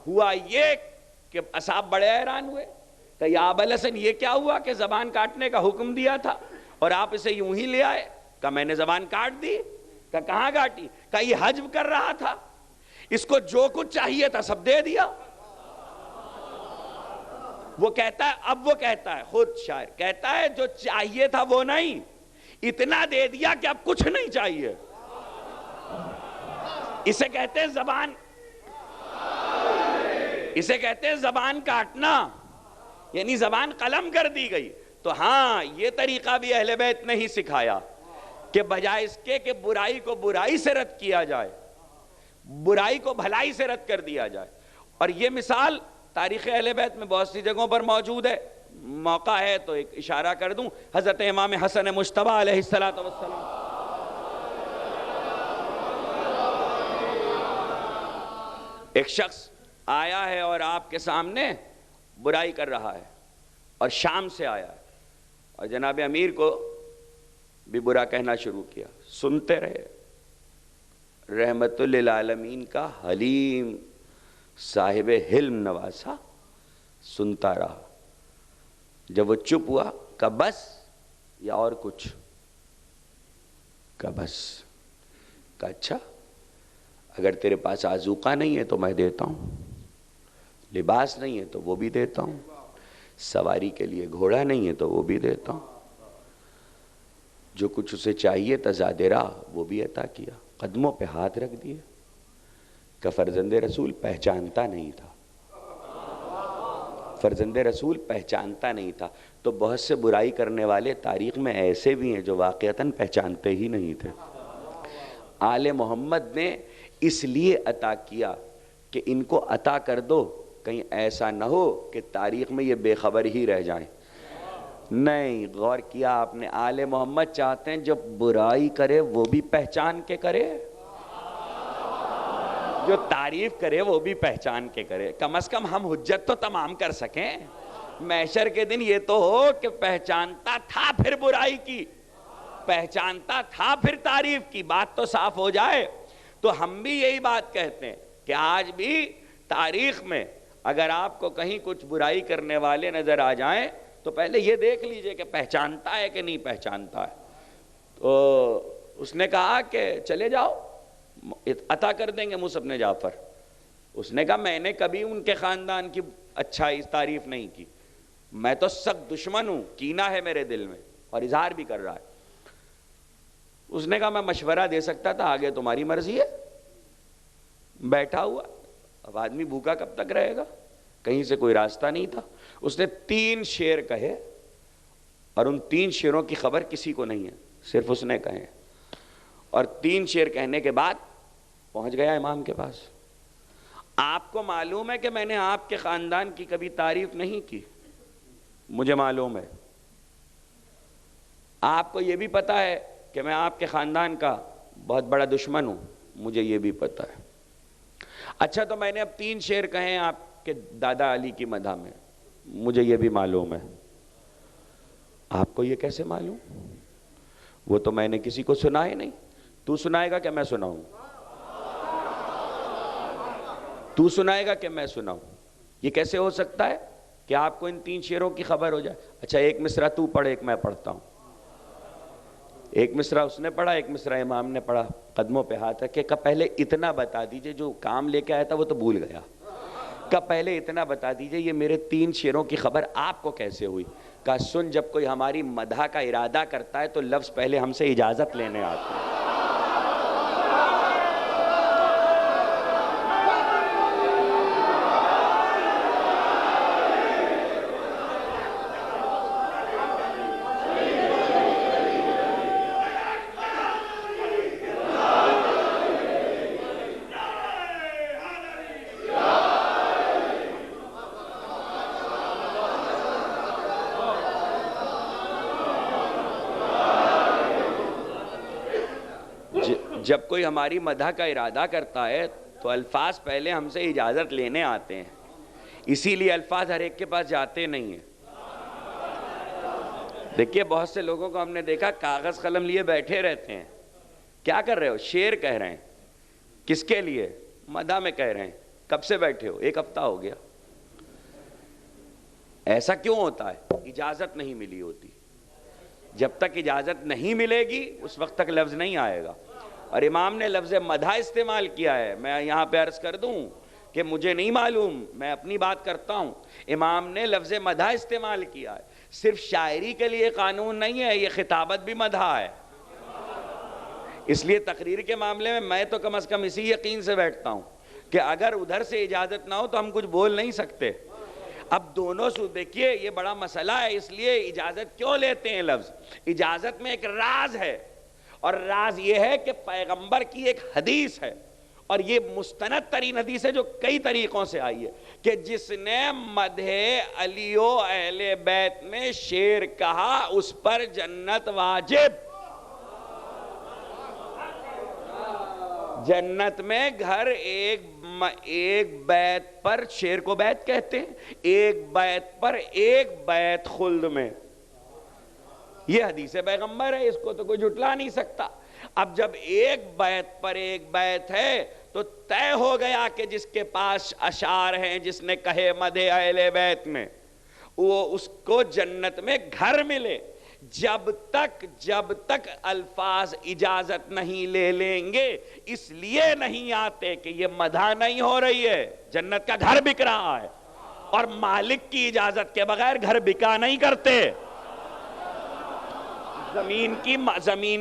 ہوا یہ کہ اصحاب بڑے حیران ہوئے کہ یا ابا الحسن یہ کیا ہوا کہ زبان کاٹنے کا حکم دیا تھا اور آپ اسے یوں ہی لے آئے؟ کہ میں نے زبان کاٹ دی۔ کہ کہاں کاٹی؟ کہ یہ حج کر رہا تھا، اس کو جو کچھ چاہیے تھا سب دے دیا۔ وہ کہتا ہے، اب وہ کہتا ہے، خود شاعر کہتا ہے جو چاہیے تھا وہ نہیں، اتنا دے دیا کہ اب کچھ نہیں چاہیے۔ اسے کہتے ہیں زبان، اسے کہتے ہیں زبان کاٹنا، یعنی زبان قلم کر دی گئی۔ تو ہاں یہ طریقہ بھی اہل بیت نے ہی سکھایا کہ بجائے اس کے برائی کو برائی سے رد کیا جائے، برائی کو بھلائی سے رد کر دیا جائے۔ اور یہ مثال تاریخ اہل بیت میں بہت سی جگہوں پر موجود ہے۔ موقع ہے تو ایک اشارہ کر دوں، حضرت امام حسن مجتبیٰ علیہ السلام، ایک شخص آیا ہے اور آپ کے سامنے برائی کر رہا ہے، اور شام سے آیا ہے، اور جناب امیر کو بھی برا کہنا شروع کیا۔ سنتے رہے، رحمت للعالمین کا حلیم صاحب حلم نواسا سنتا رہا۔ جب وہ چپ ہوا، کہ بس یا اور کچھ؟ کہ بس۔ کہ اچھا اگر تیرے پاس آذوقہ نہیں ہے تو میں دیتا ہوں، لباس نہیں ہے تو وہ بھی دیتا ہوں، سواری کے لیے گھوڑا نہیں ہے تو وہ بھی دیتا ہوں۔ جو کچھ اسے چاہیے تھا زاد راہ وہ بھی عطا کیا، قدموں پہ ہاتھ رکھ دیے۔ کہ فرزند رسول پہچانتا نہیں تھا، فرزند رسول پہچانتا نہیں تھا۔ تو بہت سے برائی کرنے والے تاریخ میں ایسے بھی ہیں جو واقعتاً پہچانتے ہی نہیں تھے۔ آل محمد نے اس لیے عطا کیا کہ ان کو عطا کر دو، کہیں ایسا نہ ہو کہ تاریخ میں یہ بے خبر ہی رہ جائیں۔ نہیں، غور کیا آپ نے، آل محمد چاہتے ہیں جو برائی کرے وہ بھی پہچان کے کرے، جو تعریف کرے وہ بھی پہچان کے کرے۔ کم از کم ہم حجت تو تمام کر سکیں، محشر کے دن یہ تو ہو کہ پہچانتا تھا پھر برائی کی، پہچانتا تھا پھر تعریف کی، بات تو صاف ہو جائے۔ تو ہم بھی یہی بات کہتے ہیں کہ آج بھی تاریخ میں اگر آپ کو کہیں کچھ برائی کرنے والے نظر آ جائیں تو پہلے یہ دیکھ لیجئے کہ پہچانتا ہے کہ نہیں پہچانتا ہے۔ تو اس نے کہا کہ چلے جاؤ، عطا کر دیں گے مصعب بن جعفر۔ اس نے کہا میں نے کبھی ان کے خاندان کی اچھائی تعریف نہیں کی، میں تو سخت دشمن ہوں، کینہ ہے میرے دل میں، اور اظہار بھی کر رہا ہے۔ اس نے کہا میں مشورہ دے سکتا تھا، آگے تمہاری مرضی ہے۔ بیٹھا ہوا، اب آدمی بھوکا کب تک رہے گا، کہیں سے کوئی راستہ نہیں تھا۔ اس نے 3 شعر کہے، اور ان 3 شعروں کی خبر کسی کو نہیں ہے، صرف اس نے کہے۔ اور 3 شعر کہنے کے بعد پہنچ گیا امام کے پاس۔ آپ کو معلوم ہے کہ میں نے آپ کے خاندان کی کبھی تعریف نہیں کی، مجھے معلوم ہے. آپ کو یہ بھی پتا ہے کہ میں آپ کے خاندان کا بہت بڑا دشمن ہوں، مجھے یہ بھی پتا ہے. اچھا تو میں نے اب 3 شعر کہیں آپ کے دادا علی کی مدح میں، مجھے یہ بھی معلوم ہے. آپ کو یہ کیسے معلوم؟ وہ تو میں نے کسی کو سنائے نہیں. تو سنائے گا کہ میں سناؤں؟ تو سنائے گا کہ میں سناؤں؟ یہ کیسے ہو سکتا ہے کہ آپ کو ان 3 شعروں کی خبر ہو جائے؟ اچھا ایک مصرع تو پڑھ، ایک میں پڑھتا ہوں. ایک مصرع اس نے پڑھا، ایک مصرع امام نے پڑھا. قدموں پہ ہاتھ رکھے کہ پہلے اتنا بتا دیجئے، جو کام لے کے آیا تھا وہ تو بھول گیا. کہ پہلے اتنا بتا دیجئے یہ میرے 3 شعروں کی خبر آپ کو کیسے ہوئی؟ کہا سن، جب کوئی ہماری مدح کا ارادہ کرتا ہے تو لفظ پہلے ہم سے اجازت لینے آتے ہیں. جب کوئی ہماری مدح کا ارادہ کرتا ہے تو الفاظ پہلے ہم سے اجازت لینے آتے ہیں. اسی لیے الفاظ ہر ایک کے پاس جاتے نہیں ہیں. دیکھیے بہت سے لوگوں کو ہم نے دیکھا کاغذ قلم لیے بیٹھے رہتے ہیں. کیا کر رہے ہو؟ شعر کہہ رہے ہیں. کس کے لیے؟ مدح میں کہہ رہے ہیں. کب سے بیٹھے ہو؟ 1 ہفتہ ہو گیا. ایسا کیوں ہوتا ہے؟ اجازت نہیں ملی ہوتی. جب تک اجازت نہیں ملے گی اس وقت تک لفظ نہیں آئے گا. اور امام نے لفظ مدح استعمال کیا ہے. میں یہاں پہ عرض کر دوں کہ مجھے نہیں معلوم، میں اپنی بات کرتا ہوں. امام نے لفظ مدح استعمال کیا ہے. صرف شاعری کے لیے قانون نہیں ہے، یہ خطابت بھی مدح ہے. اس لیے تقریر کے معاملے میں تو کم از کم اسی یقین سے بیٹھتا ہوں کہ اگر ادھر سے اجازت نہ ہو تو ہم کچھ بول نہیں سکتے. اب دونوں سو دیکھیے یہ بڑا مسئلہ ہے. اس لیے اجازت کیوں لیتے ہیں؟ لفظ اجازت میں ایک راز ہے، اور راز یہ ہے کہ پیغمبر کی ایک حدیث ہے، اور یہ مستند ترین حدیث ہے جو کئی طریقوں سے آئی ہے، کہ جس نے مدح علی و اہل بیت میں شعر کہا اس پر جنت واجب. جنت میں گھر ایک بیت پر، شعر کو بیت کہتے ہیں، ایک بیت پر ایک بیت خلد میں. یہ حدیث پیغمبر ہے، اس کو تو کوئی جھٹلا نہیں سکتا. اب جب ایک بیت پر ایک بیت ہے تو طے ہو گیا کہ جس کے پاس اشعار ہیں، جس نے کہے مدح اہل بیت میں، وہ اس کو جنت میں گھر ملے. جب تک الفاظ اجازت نہیں لے لیں گے اس لیے نہیں آتے کہ یہ مدح نہیں ہو رہی ہے، جنت کا گھر بک رہا ہے، اور مالک کی اجازت کے بغیر گھر بکا نہیں کرتے. زمین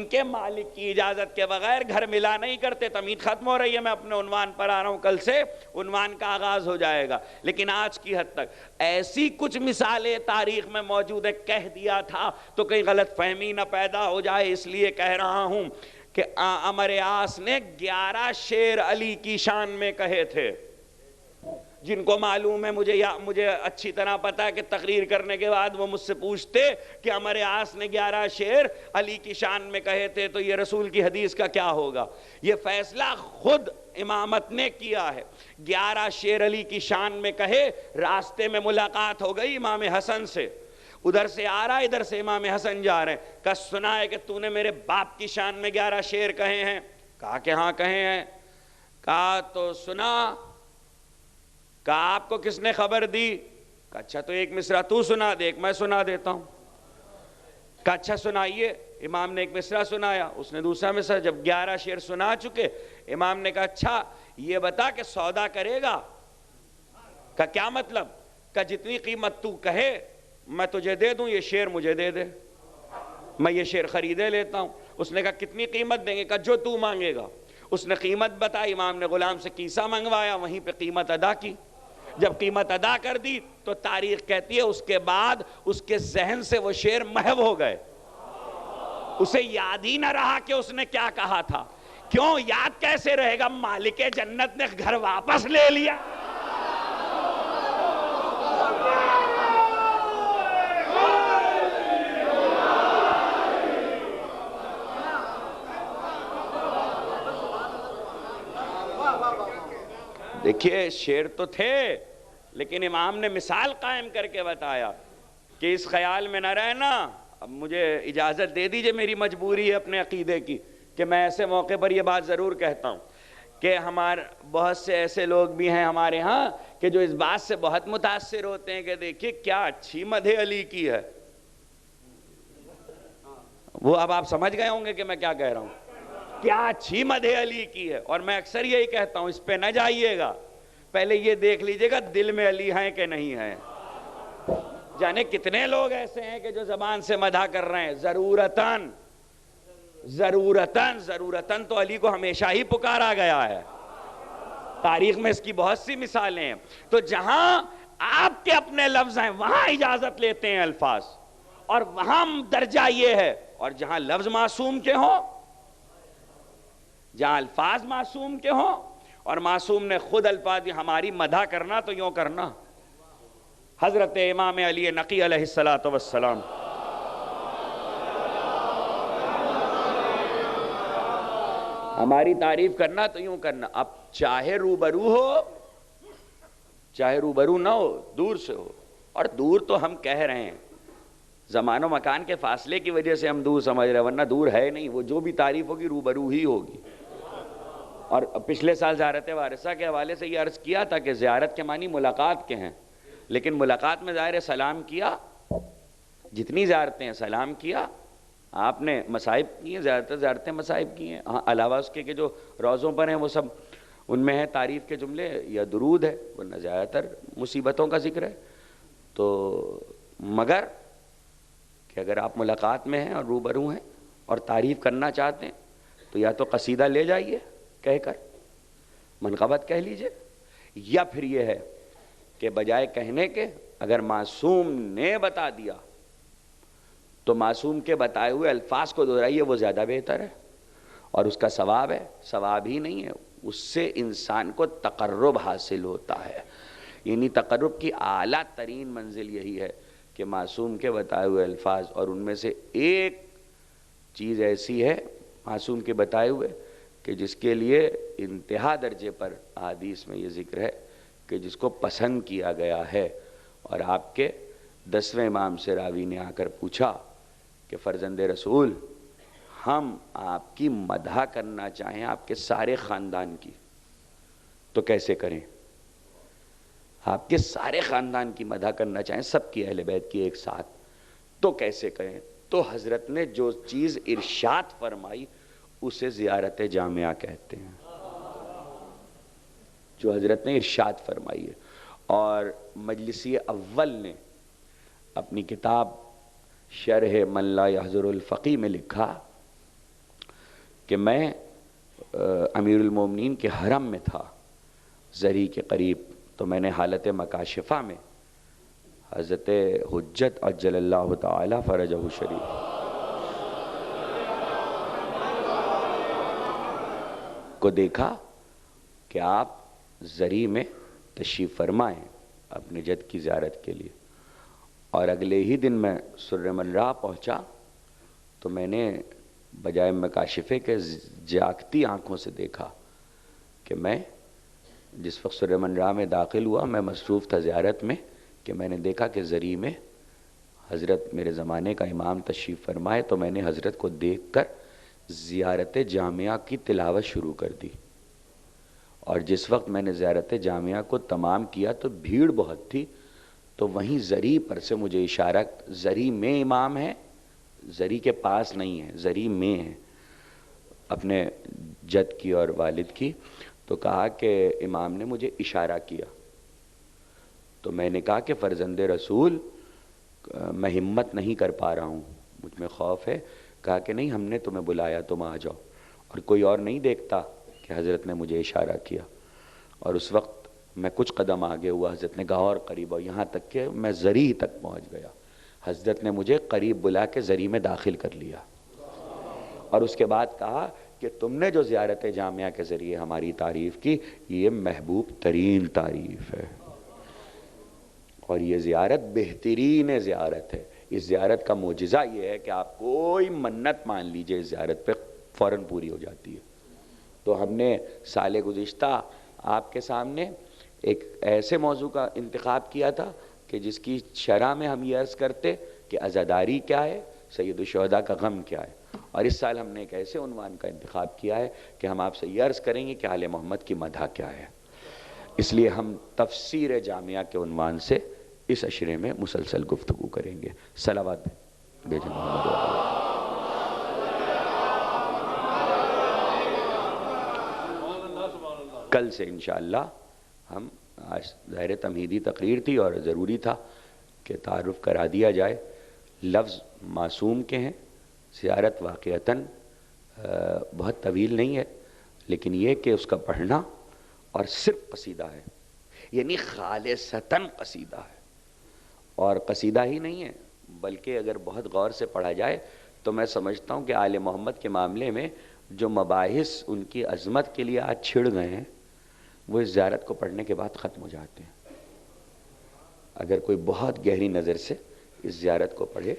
کے مالک کی اجازت کے بغیر گھر ملا نہیں کرتے. تمید ختم ہو رہی ہے. میں اپنے عنوان پر آ رہا ہوں، کل سے عنوان کا آغاز ہو جائے گا. لیکن آج کی حد تک ایسی کچھ مثالیں تاریخ میں موجود ہے، کہہ دیا تھا تو کہیں غلط فہمی نہ پیدا ہو جائے، اس لیے کہہ رہا ہوں کہ عمر عاص نے 11 شعر علی کی شان میں کہے تھے. جن کو معلوم ہے، مجھے اچھی طرح پتا ہے کہ تقریر کرنے کے بعد وہ مجھ سے پوچھتے کہ عمر عاص نے 11 شعر علی کی شان میں کہے تھے تو یہ رسول کی حدیث کا کیا ہوگا؟ یہ فیصلہ خود امامت نے کیا ہے. 11 شعر علی کی شان میں کہے. راستے میں ملاقات ہو گئی امام حسن سے، ادھر سے آ رہا ادھر سے امام حسن جا رہے ہیں. کہا سنا ہے کہ تو نے میرے باپ کی شان میں 11 شعر کہے ہیں؟ کہا کہ ہاں کہے ہیں. کہا تو سنا. کہا آپ کو کس نے خبر دی؟ کہا اچھا تو ایک مصرع تو سنا دے، ایک میں سنا دیتا ہوں. کہا اچھا سنائیے. امام نے ایک مصرع سنایا، اس نے دوسرا مصرع. جب 11 شعر سنا چکے امام نے کہا اچھا یہ بتا کہ سودا کرے گا؟ کہا کیا مطلب؟ کہا جتنی قیمت تو کہے میں تجھے دے دوں، یہ شعر مجھے دے دے، میں یہ شعر خریدے لیتا ہوں. اس نے کہا کتنی قیمت دیں گے؟ کہا جو تو مانگے گا. اس نے قیمت بتائی. امام نے غلام سے کیسہ منگوایا، وہیں پہ قیمت ادا کی. جب قیمت ادا کر دی تو تاریخ کہتی ہے اس کے بعد اس کے ذہن سے وہ شعر محو ہو گئے. اسے یاد ہی نہ رہا کہ اس نے کیا کہا تھا. کیوں یاد کیسے رہے گا؟ مالک جنت نے گھر واپس لے لیا. دیکھیے شعر تو تھے لیکن امام نے مثال قائم کر کے بتایا کہ اس خیال میں نہ رہنا. اب مجھے اجازت دے دیجئے، میری مجبوری ہے اپنے عقیدے کی کہ میں ایسے موقع پر یہ بات ضرور کہتا ہوں کہ ہمارے بہت سے ایسے لوگ بھی ہیں ہمارے ہاں کہ جو اس بات سے بہت متاثر ہوتے ہیں کہ دیکھیے کیا اچھی مدح علی کی ہے. وہ اب آپ سمجھ گئے ہوں گے کہ میں کیا کہہ رہا ہوں. کیا اچھی مدح علی کی ہے. اور میں اکثر یہی کہتا ہوں اس پہ نہ جائیے گا، پہلے یہ دیکھ لیجئے گا دل میں علی ہیں کہ نہیں ہیں. جانے کتنے لوگ ایسے ہیں کہ جو زبان سے مدح کر رہے ہیں، ضرورتاً تو علی کو ہمیشہ ہی پکارا گیا ہے. تاریخ میں اس کی بہت سی مثالیں ہیں. تو جہاں آپ کے اپنے لفظ ہیں وہاں اجازت لیتے ہیں الفاظ، اور وہاں درجہ یہ ہے. اور جہاں لفظ معصوم کے ہوں، جہاں الفاظ معصوم کے ہوں اور معصوم نے خود الفاظ ہماری مدح کرنا تو یوں کرنا. حضرت امام علی نقی علیہ السلام ہماری تعریف کرنا تو یوں کرنا. اب چاہے روبرو ہو چاہے روبرو نہ ہو، دور سے ہو. اور دور تو ہم کہہ رہے ہیں، زمان و مکان کے فاصلے کی وجہ سے ہم دور سمجھ رہے ہیں، ورنہ دور ہے نہیں. وہ جو بھی تعریف ہوگی روبرو ہی ہوگی. اور پچھلے سال زیارت وارثہ کے حوالے سے یہ عرض کیا تھا کہ زیارت کے معنی ملاقات کے ہیں، لیکن ملاقات میں ظاہر سلام کیا. جتنی زیارتیں ہیں سلام کیا. آپ نے مصائب کی ہیں، زیارتیں مصائب کی ہیں. ہاں علاوہ اس کے کہ جو روضوں پر ہیں وہ سب ان میں ہے تعریف کے جملے یا درود ہے، ورنہ زیادہ تر مصیبتوں کا ذکر ہے. تو مگر کہ اگر آپ ملاقات میں ہیں اور روبرو ہیں اور تعریف کرنا چاہتے ہیں تو یا تو قصیدہ لے جائیے کہہ کر، منقبت کہہ لیجئے، یا پھر یہ ہے کہ بجائے کہنے کے اگر معصوم نے بتا دیا تو معصوم کے بتائے ہوئے الفاظ کو دہرائیے، وہ زیادہ بہتر ہے. اور اس کا ثواب ہے، ثواب ہی نہیں ہے، اس سے انسان کو تقرب حاصل ہوتا ہے. یعنی تقرب کی اعلیٰ ترین منزل یہی ہے کہ معصوم کے بتائے ہوئے الفاظ، اور ان میں سے ایک چیز ایسی ہے معصوم کے بتائے ہوئے کہ جس کے لیے انتہا درجے پر حدیث میں یہ ذکر ہے کہ جس کو پسند کیا گیا ہے. اور آپ کے 10ویں امام سے راوی نے آ کر پوچھا کہ فرزند رسول، ہم آپ کی مدح کرنا چاہیں آپ کے سارے خاندان کی تو کیسے کریں؟ آپ کے سارے خاندان کی مدح کرنا چاہیں، سب کی اہل بیت کی ایک ساتھ، تو کیسے کریں؟ تو حضرت نے جو چیز ارشاد فرمائی اسے زیارت جامعہ کہتے ہیں. جو حضرت نے ارشاد فرمائی ہے. اور مجلسی اول نے اپنی کتاب شرح من لا یحضر الفقی میں لکھا کہ میں امیر المومنین کے حرم میں تھا زری کے قریب، تو میں نے حالت مکاشفہ میں حضرت حجت عجل اللہ تعالی فرجہ شریف کو دیکھا کہ آپ زری میں تشریف فرمائیں اپنے جد کی زیارت کے لیے. اور اگلے ہی دن میں سر من راہ پہنچا تو میں نے بجائے مکاشفے کے جاگتی آنکھوں سے دیکھا کہ میں جس وقت سر من راہ میں داخل ہوا میں مصروف تھا زیارت میں، کہ میں نے دیکھا کہ زری میں حضرت میرے زمانے کا امام تشریف فرمائے. تو میں نے حضرت کو دیکھ کر زیارت جامعہ کی تلاوت شروع کر دی. اور جس وقت میں نے زیارت جامعہ کو تمام کیا تو بھیڑ بہت تھی، تو وہیں زری پر سے مجھے اشارہ، زری میں امام ہے، زری کے پاس نہیں ہے، زری میں ہے اپنے جد کی اور والد کی. تو کہا کہ امام نے مجھے اشارہ کیا. تو میں نے کہا کہ فرزند رسول میں ہمت نہیں کر پا رہا ہوں، مجھ میں خوف ہے. کہا کہ نہیں، ہم نے تمہیں بلایا، تم آ جاؤ. اور کوئی اور نہیں دیکھتا کہ حضرت نے مجھے اشارہ کیا. اور اس وقت میں کچھ قدم آگے ہوا، حضرت نے کہا اور قریب ہو، یہاں تک کہ میں زری تک پہنچ گیا. حضرت نے مجھے قریب بلا کے زری میں داخل کر لیا. اور اس کے بعد کہا کہ تم نے جو زیارت جامعہ کے ذریعے ہماری تعریف کی، یہ محبوب ترین تعریف ہے، اور یہ زیارت بہترین زیارت ہے۔ اس زیارت کا معجزہ یہ ہے کہ آپ کوئی منت مان لیجئے، اس زیارت پہ فوراً پوری ہو جاتی ہے۔ تو ہم نے سال گزشتہ آپ کے سامنے ایک ایسے موضوع کا انتخاب کیا تھا کہ جس کی شرح میں ہم یہ عرض کرتے کہ عزاداری کیا ہے، سید الشہداء کا غم کیا ہے، اور اس سال ہم نے ایک ایسے عنوان کا انتخاب کیا ہے کہ ہم آپ سے یہ عرض کریں گے کہ آل محمد کی مدح کیا ہے۔ اس لیے ہم تفسیر جامعہ کے عنوان سے اس عشرے میں مسلسل گفتگو کریں گے۔ صلوات بھیجیں محمد و آل۔ کل سے انشاءاللہ ہم، آج ظاہر تمہیدی تقریر تھی اور ضروری تھا کہ تعارف کرا دیا جائے۔ لفظ معصوم کے ہیں، زیارت واقعتاً بہت طویل نہیں ہے، لیکن یہ کہ اس کا پڑھنا اور صرف قصیدہ ہے، یعنی خالصتاً قصیدہ ہے، اور قصیدہ ہی نہیں ہے بلکہ اگر بہت غور سے پڑھا جائے تو میں سمجھتا ہوں کہ آل محمد کے معاملے میں جو مباحث ان کی عظمت کے لیے آج چھڑ گئے ہیں وہ اس زیارت کو پڑھنے کے بعد ختم ہو جاتے ہیں۔ اگر کوئی بہت گہری نظر سے اس زیارت کو پڑھے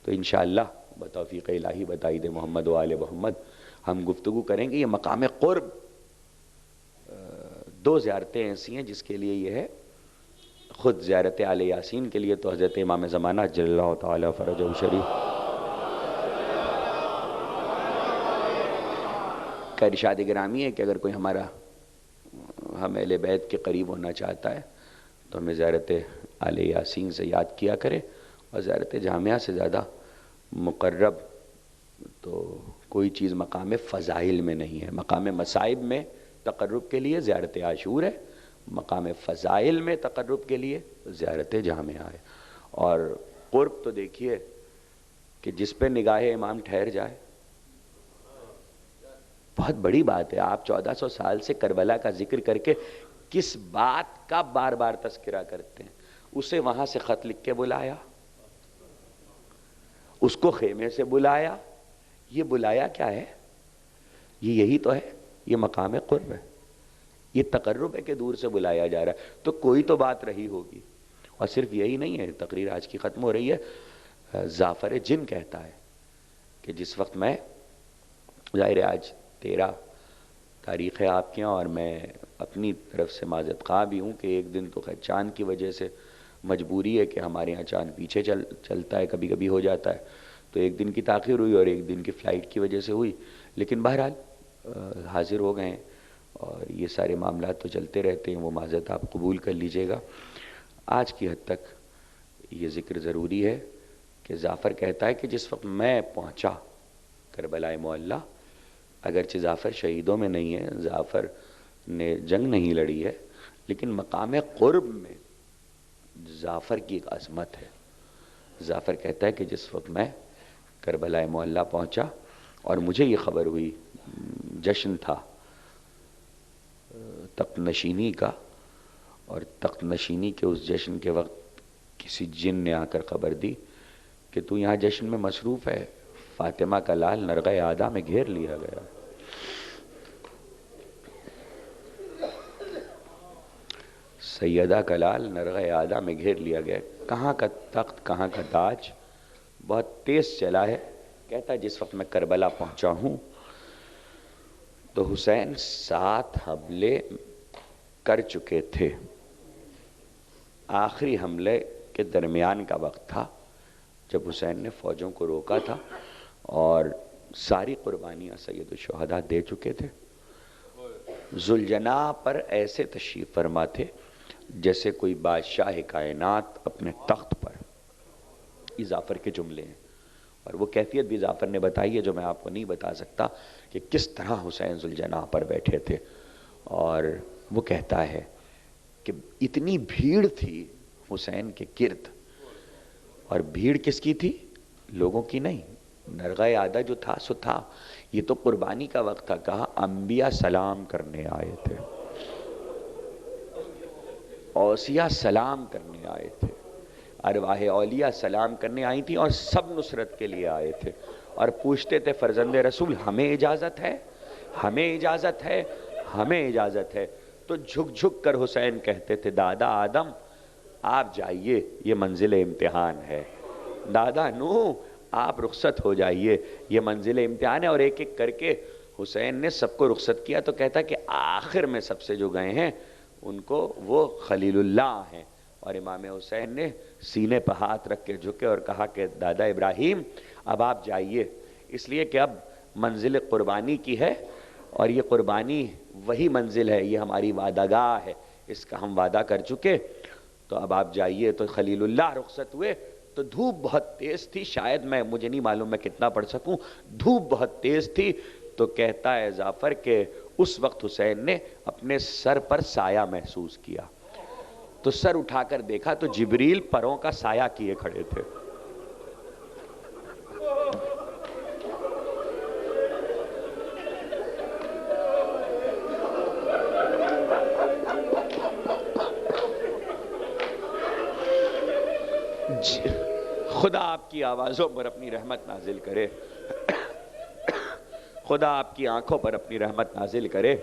تو انشاءاللہ بتوفیق الہی بتائید محمد و آل محمد ہم گفتگو کریں گے۔ یہ مقام قرب دو زیارتیں ایسی ہیں جس کے لیے یہ ہے، خود زیارت آل یاسین کے لیے تو حضرت امام زمانہ جل اللہ تعالی فرجہ شریف کا ارشاد گرامی ہے کہ اگر کوئی ہمارا ہم اہل بیت کے قریب ہونا چاہتا ہے تو ہمیں زیارت آل یاسین سے یاد کیا کرے، اور زیارت جامعہ سے زیادہ مقرب تو کوئی چیز مقام فضائل میں نہیں ہے۔ مقام مصائب میں تقرب کے لیے زیارت عاشور ہے، مقام فضائل میں تقرب کے لیے زیارت جامعہ ہے۔ اور قرب تو دیکھیے کہ جس پہ نگاہ امام ٹھہر جائے بہت بڑی بات ہے۔ آپ 1400 سال سے کربلا کا ذکر کر کے کس بات کا بار بار تذکرہ کرتے ہیں؟ اسے وہاں سے خط لکھ کے بلایا، اس کو خیمے سے بلایا، یہ بلایا کیا ہے؟ یہ یہی تو ہے، یہ مقام قرب ہے، یہ تقرب ہے کہ دور سے بلایا جا رہا ہے، تو کوئی تو بات رہی ہوگی۔ اور صرف یہی نہیں ہے، تقریر آج کی ختم ہو رہی ہے، جعفر جن کہتا ہے کہ جس وقت میں، ظاہر ہے آج 13 تاریخ ہے آپ کے یہاں، اور میں اپنی طرف سے معذرت خواہ بھی ہوں کہ ایک دن تو خیر چاند کی وجہ سے مجبوری ہے کہ ہمارے ہاں چاند پیچھے چلتا ہے، کبھی کبھی ہو جاتا ہے، تو ایک دن کی تاخیر ہوئی اور ایک دن کی فلائٹ کی وجہ سے ہوئی، لیکن بہرحال حاضر ہو گئے ہیں، اور یہ سارے معاملات تو چلتے رہتے ہیں، وہ معذرت آپ قبول کر لیجئے گا۔ آج کی حد تک یہ ذکر ضروری ہے کہ جعفر کہتا ہے کہ جس وقت میں پہنچا کربلا معلیٰ، اگرچہ جعفر شہیدوں میں نہیں ہے، جعفر نے جنگ نہیں لڑی ہے، لیکن مقام قرب میں جعفر کی ایک عظمت ہے۔ جعفر کہتا ہے کہ جس وقت میں کربلا معلیٰ پہنچا اور مجھے یہ خبر ہوئی، جشن تھا تخت نشینی کا، اور تخت نشینی کے اس جشن کے وقت کسی جن نے آ کر خبر دی کہ تو یہاں جشن میں مصروف ہے، فاطمہ کا لال نرغہ اعداء میں گھیر لیا گیا۔ سیدہ کا لال نرغہ اعداء میں گھیر لیا گیا۔ کہاں کا تخت، کہاں کا تاج، بہت تیز چلا ہے۔ کہتا ہے جس وقت میں کربلا پہنچا ہوں تو حسین 7 حملے کر چکے تھے، آخری حملے کے درمیان کا وقت تھا جب حسین نے فوجوں کو روکا تھا اور ساری قربانیاں سید الشہداء دے چکے تھے۔ ذوالجناح پر ایسے تشریف فرما تھے جیسے کوئی بادشاہ کائنات اپنے تخت پر۔ یہ جعفر کے جملے ہیں، اور وہ کیفیت بھی جعفر نے بتائی ہے جو میں آپ کو نہیں بتا سکتا کہ کس طرح حسین ذوالجناح پر بیٹھے تھے۔ اور وہ کہتا ہے کہ اتنی بھیڑ تھی حسین کے گرد، اور بھیڑ کس کی تھی؟ لوگوں کی نہیں، نرغہ اعداء جو تھا سو تھا، یہ تو قربانی کا وقت تھا، کہا انبیاء سلام کرنے آئے تھے، اوصیاء سلام کرنے آئے تھے، ارواح اولیاء سلام کرنے آئی تھی، اور سب نصرت کے لیے آئے تھے، اور پوچھتے تھے فرزند رسول ہمیں اجازت ہے؟ ہمیں اجازت ہے، ہمیں اجازت ہے۔ تو جھک جھک کر حسین کہتے تھے دادا آدم آپ جائیے، یہ منزل امتحان ہے، دادا نوح آپ رخصت ہو جائیے، یہ منزل امتحان ہے۔ اور ایک ایک کر کے حسین نے سب کو رخصت کیا، تو کہتا کہ آخر میں سب سے جو گئے ہیں ان کو وہ خلیل اللہ ہیں۔ اور امام حسین نے سینے پہ ہاتھ رکھ کے جھکے اور کہا کہ دادا ابراہیم اب آپ جائیے، اس لیے کہ اب منزل قربانی کی ہے، اور یہ قربانی وہی منزل ہے، یہ ہماری وعدہ گاہ ہے، اس کا ہم وعدہ کر چکے، تو اب آپ جائیے۔ تو خلیل اللہ رخصت ہوئے، تو دھوپ بہت تیز تھی، شاید مجھے نہیں معلوم میں کتنا پڑھ سکوں، دھوپ بہت تیز تھی۔ تو کہتا ہے جعفر کہ اس وقت حسین نے اپنے سر پر سایہ محسوس کیا، تو سر اٹھا کر دیکھا تو جبریل پروں کا سایہ کیے کھڑے تھے۔ خدا آپ کی آوازوں پر اپنی رحمت نازل کرے، خدا آپ کی آنکھوں پر اپنی رحمت نازل کرے۔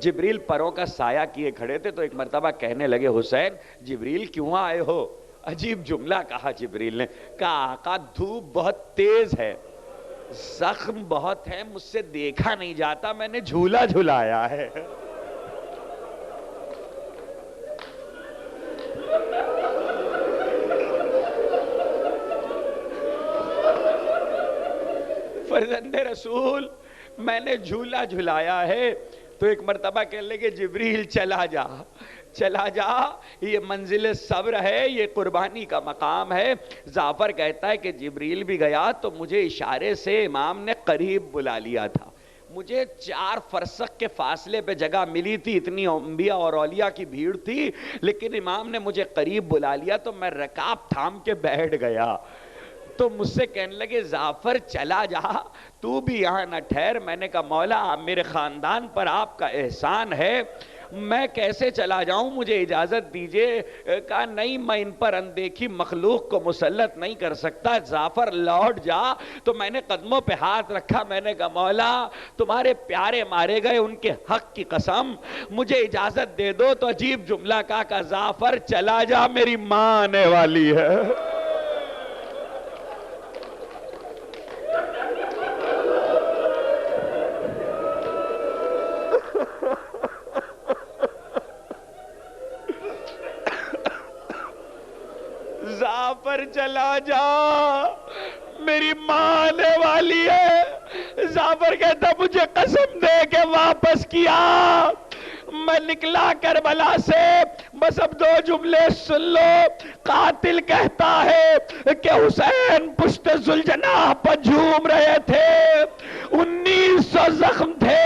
جبریل پروں کا سایہ کیے کھڑے تھے، تو ایک مرتبہ کہنے لگے حسین جبریل کیوں آئے ہو؟ عجیب جملہ کہا جبریل نے، کہا آقا دھوپ بہت تیز ہے، زخم بہت ہے، مجھ سے دیکھا نہیں جاتا، میں نے جھولا جھلایا ہے۔ فرزند رسول میں نے جھولا جھلایا ہے۔ تو ایک مرتبہ کہنے لگے جبریل چلا جا، چلا جا، یہ منزل صبر ہے، یہ قربانی کا مقام ہے۔ جعفر کہتا ہے کہ جبریل بھی گیا تو مجھے اشارے سے امام نے قریب بلا لیا تھا، مجھے 4 فرسخ کے فاصلے پہ جگہ ملی تھی، اتنی انبیاء اور اولیاء کی بھیڑ تھی، لیکن امام نے مجھے قریب بلا لیا تو میں رکاب تھام کے بیٹھ گیا۔ تو مجھ سے کہنے لگے جعفر چلا جا، تو بھی یہاں نہ ٹھہر۔ میں نے کہا مولا میرے خاندان پر آپ کا احسان ہے، میں کیسے چلا جاؤں، مجھے اجازت دیجئے۔ کہا نہیں، میں ان پر اندیکھی مخلوق کو مسلط نہیں کر سکتا، جعفر لوٹ جا۔ تو میں نے قدموں پہ ہاتھ رکھا، میں نے کہا مولا تمہارے پیارے مارے گئے، ان کے حق کی قسم مجھے اجازت دے دو۔ تو عجیب جملہ کہا کہ جعفر چلا جا، میری ماں آنے والی ہے۔ جعفر چلا جا، میری ماں آنے والی ہے۔ جعفر کہتا مجھے قسم دے کے واپس کیا، میں نکلا کربلا سے، بس اب 2 جملے سن لو۔ قاتل کہتا ہے کہ حسین پشت ذوالجناح پر جھوم رہے تھے، 1900 زخم تھے،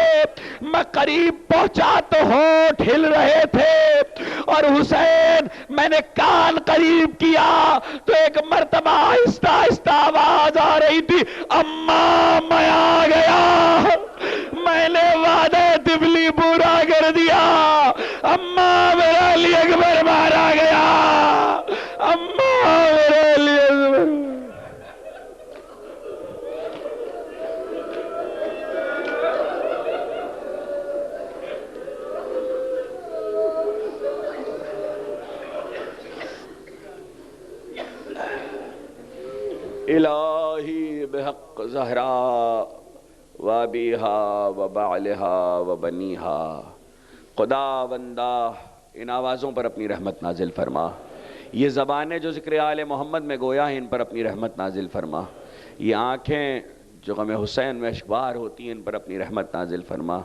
میں قریب پہنچا تو ہونٹ ہل رہے تھے، اور حسین میں نے کان قریب کیا تو ایک مرتبہ آہستہ آہستہ آواز آ رہی تھی، اماں میں آ گیا، میں نے وعدہ طفلی پورا کر دیا، اماں میرا علی اکبر مارا گیا، اماں میرا علی اکبر۔ الہی بحق زہرا و ابیہا و بعلہا و بنیہا، خدا بندہ ان آوازوں پر اپنی رحمت نازل فرما، یہ زبانیں جو ذکر آل محمد میں گویا ہیں ان پر اپنی رحمت نازل فرما، یہ آنکھیں جو غم حسین میں اشکبار ہوتی ہیں ان پر اپنی رحمت نازل فرما،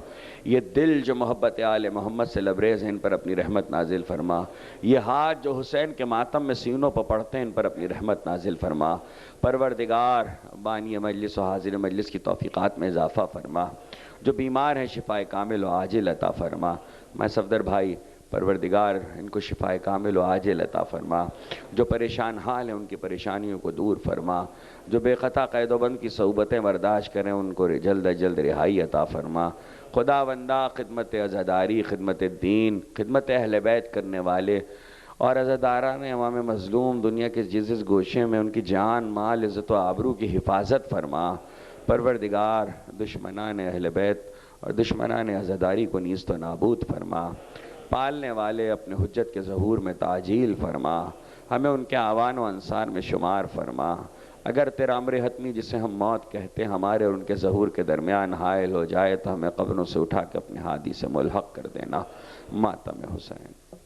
یہ دل جو محبت آل محمد سے لبریز ہیں ان پر اپنی رحمت نازل فرما، یہ ہاتھ جو حسین کے ماتم میں سینوں پر پڑھتے ہیں ان پر اپنی رحمت نازل فرما۔ پروردگار بانی مجلس و حاضر مجلس کی توفیقات میں اضافہ فرما، جو بیمار ہیں شفائے کامل و عاجل عطا فرما۔ میں صفدر بھائی پروردگار ان کو شفائے کامل و عاجل عطا فرما، جو پریشان حال ہیں ان کی پریشانیوں کو دور فرما، جو بے خطا قید و بند کی صعوبتیں برداشت کریں ان کو جلد از جلد رہائی عطا فرما۔ خدا بندہ خدمت عزاداری، خدمت دین، خدمت اہل بیت کرنے والے اور عزاداران امام مظلوم دنیا کے جس جس گوشے میں ان کی جان مال عزت و آبرو کی حفاظت فرما۔ پروردگار دشمنان اہل بیت اور دشمنان عزاداری کو نیست و نابود فرما، پالنے والے اپنے حجت کے ظہور میں تعجیل فرما، ہمیں ان کے اعوان و انصار میں شمار فرما۔ اگر تیرا امر حتمی جسے ہم موت کہتے ہیں ہمارے اور ان کے ظہور کے درمیان حائل ہو جائے تو ہمیں قبروں سے اٹھا کے اپنے ہادی سے ملحق کر دینا۔ ماتم حسین۔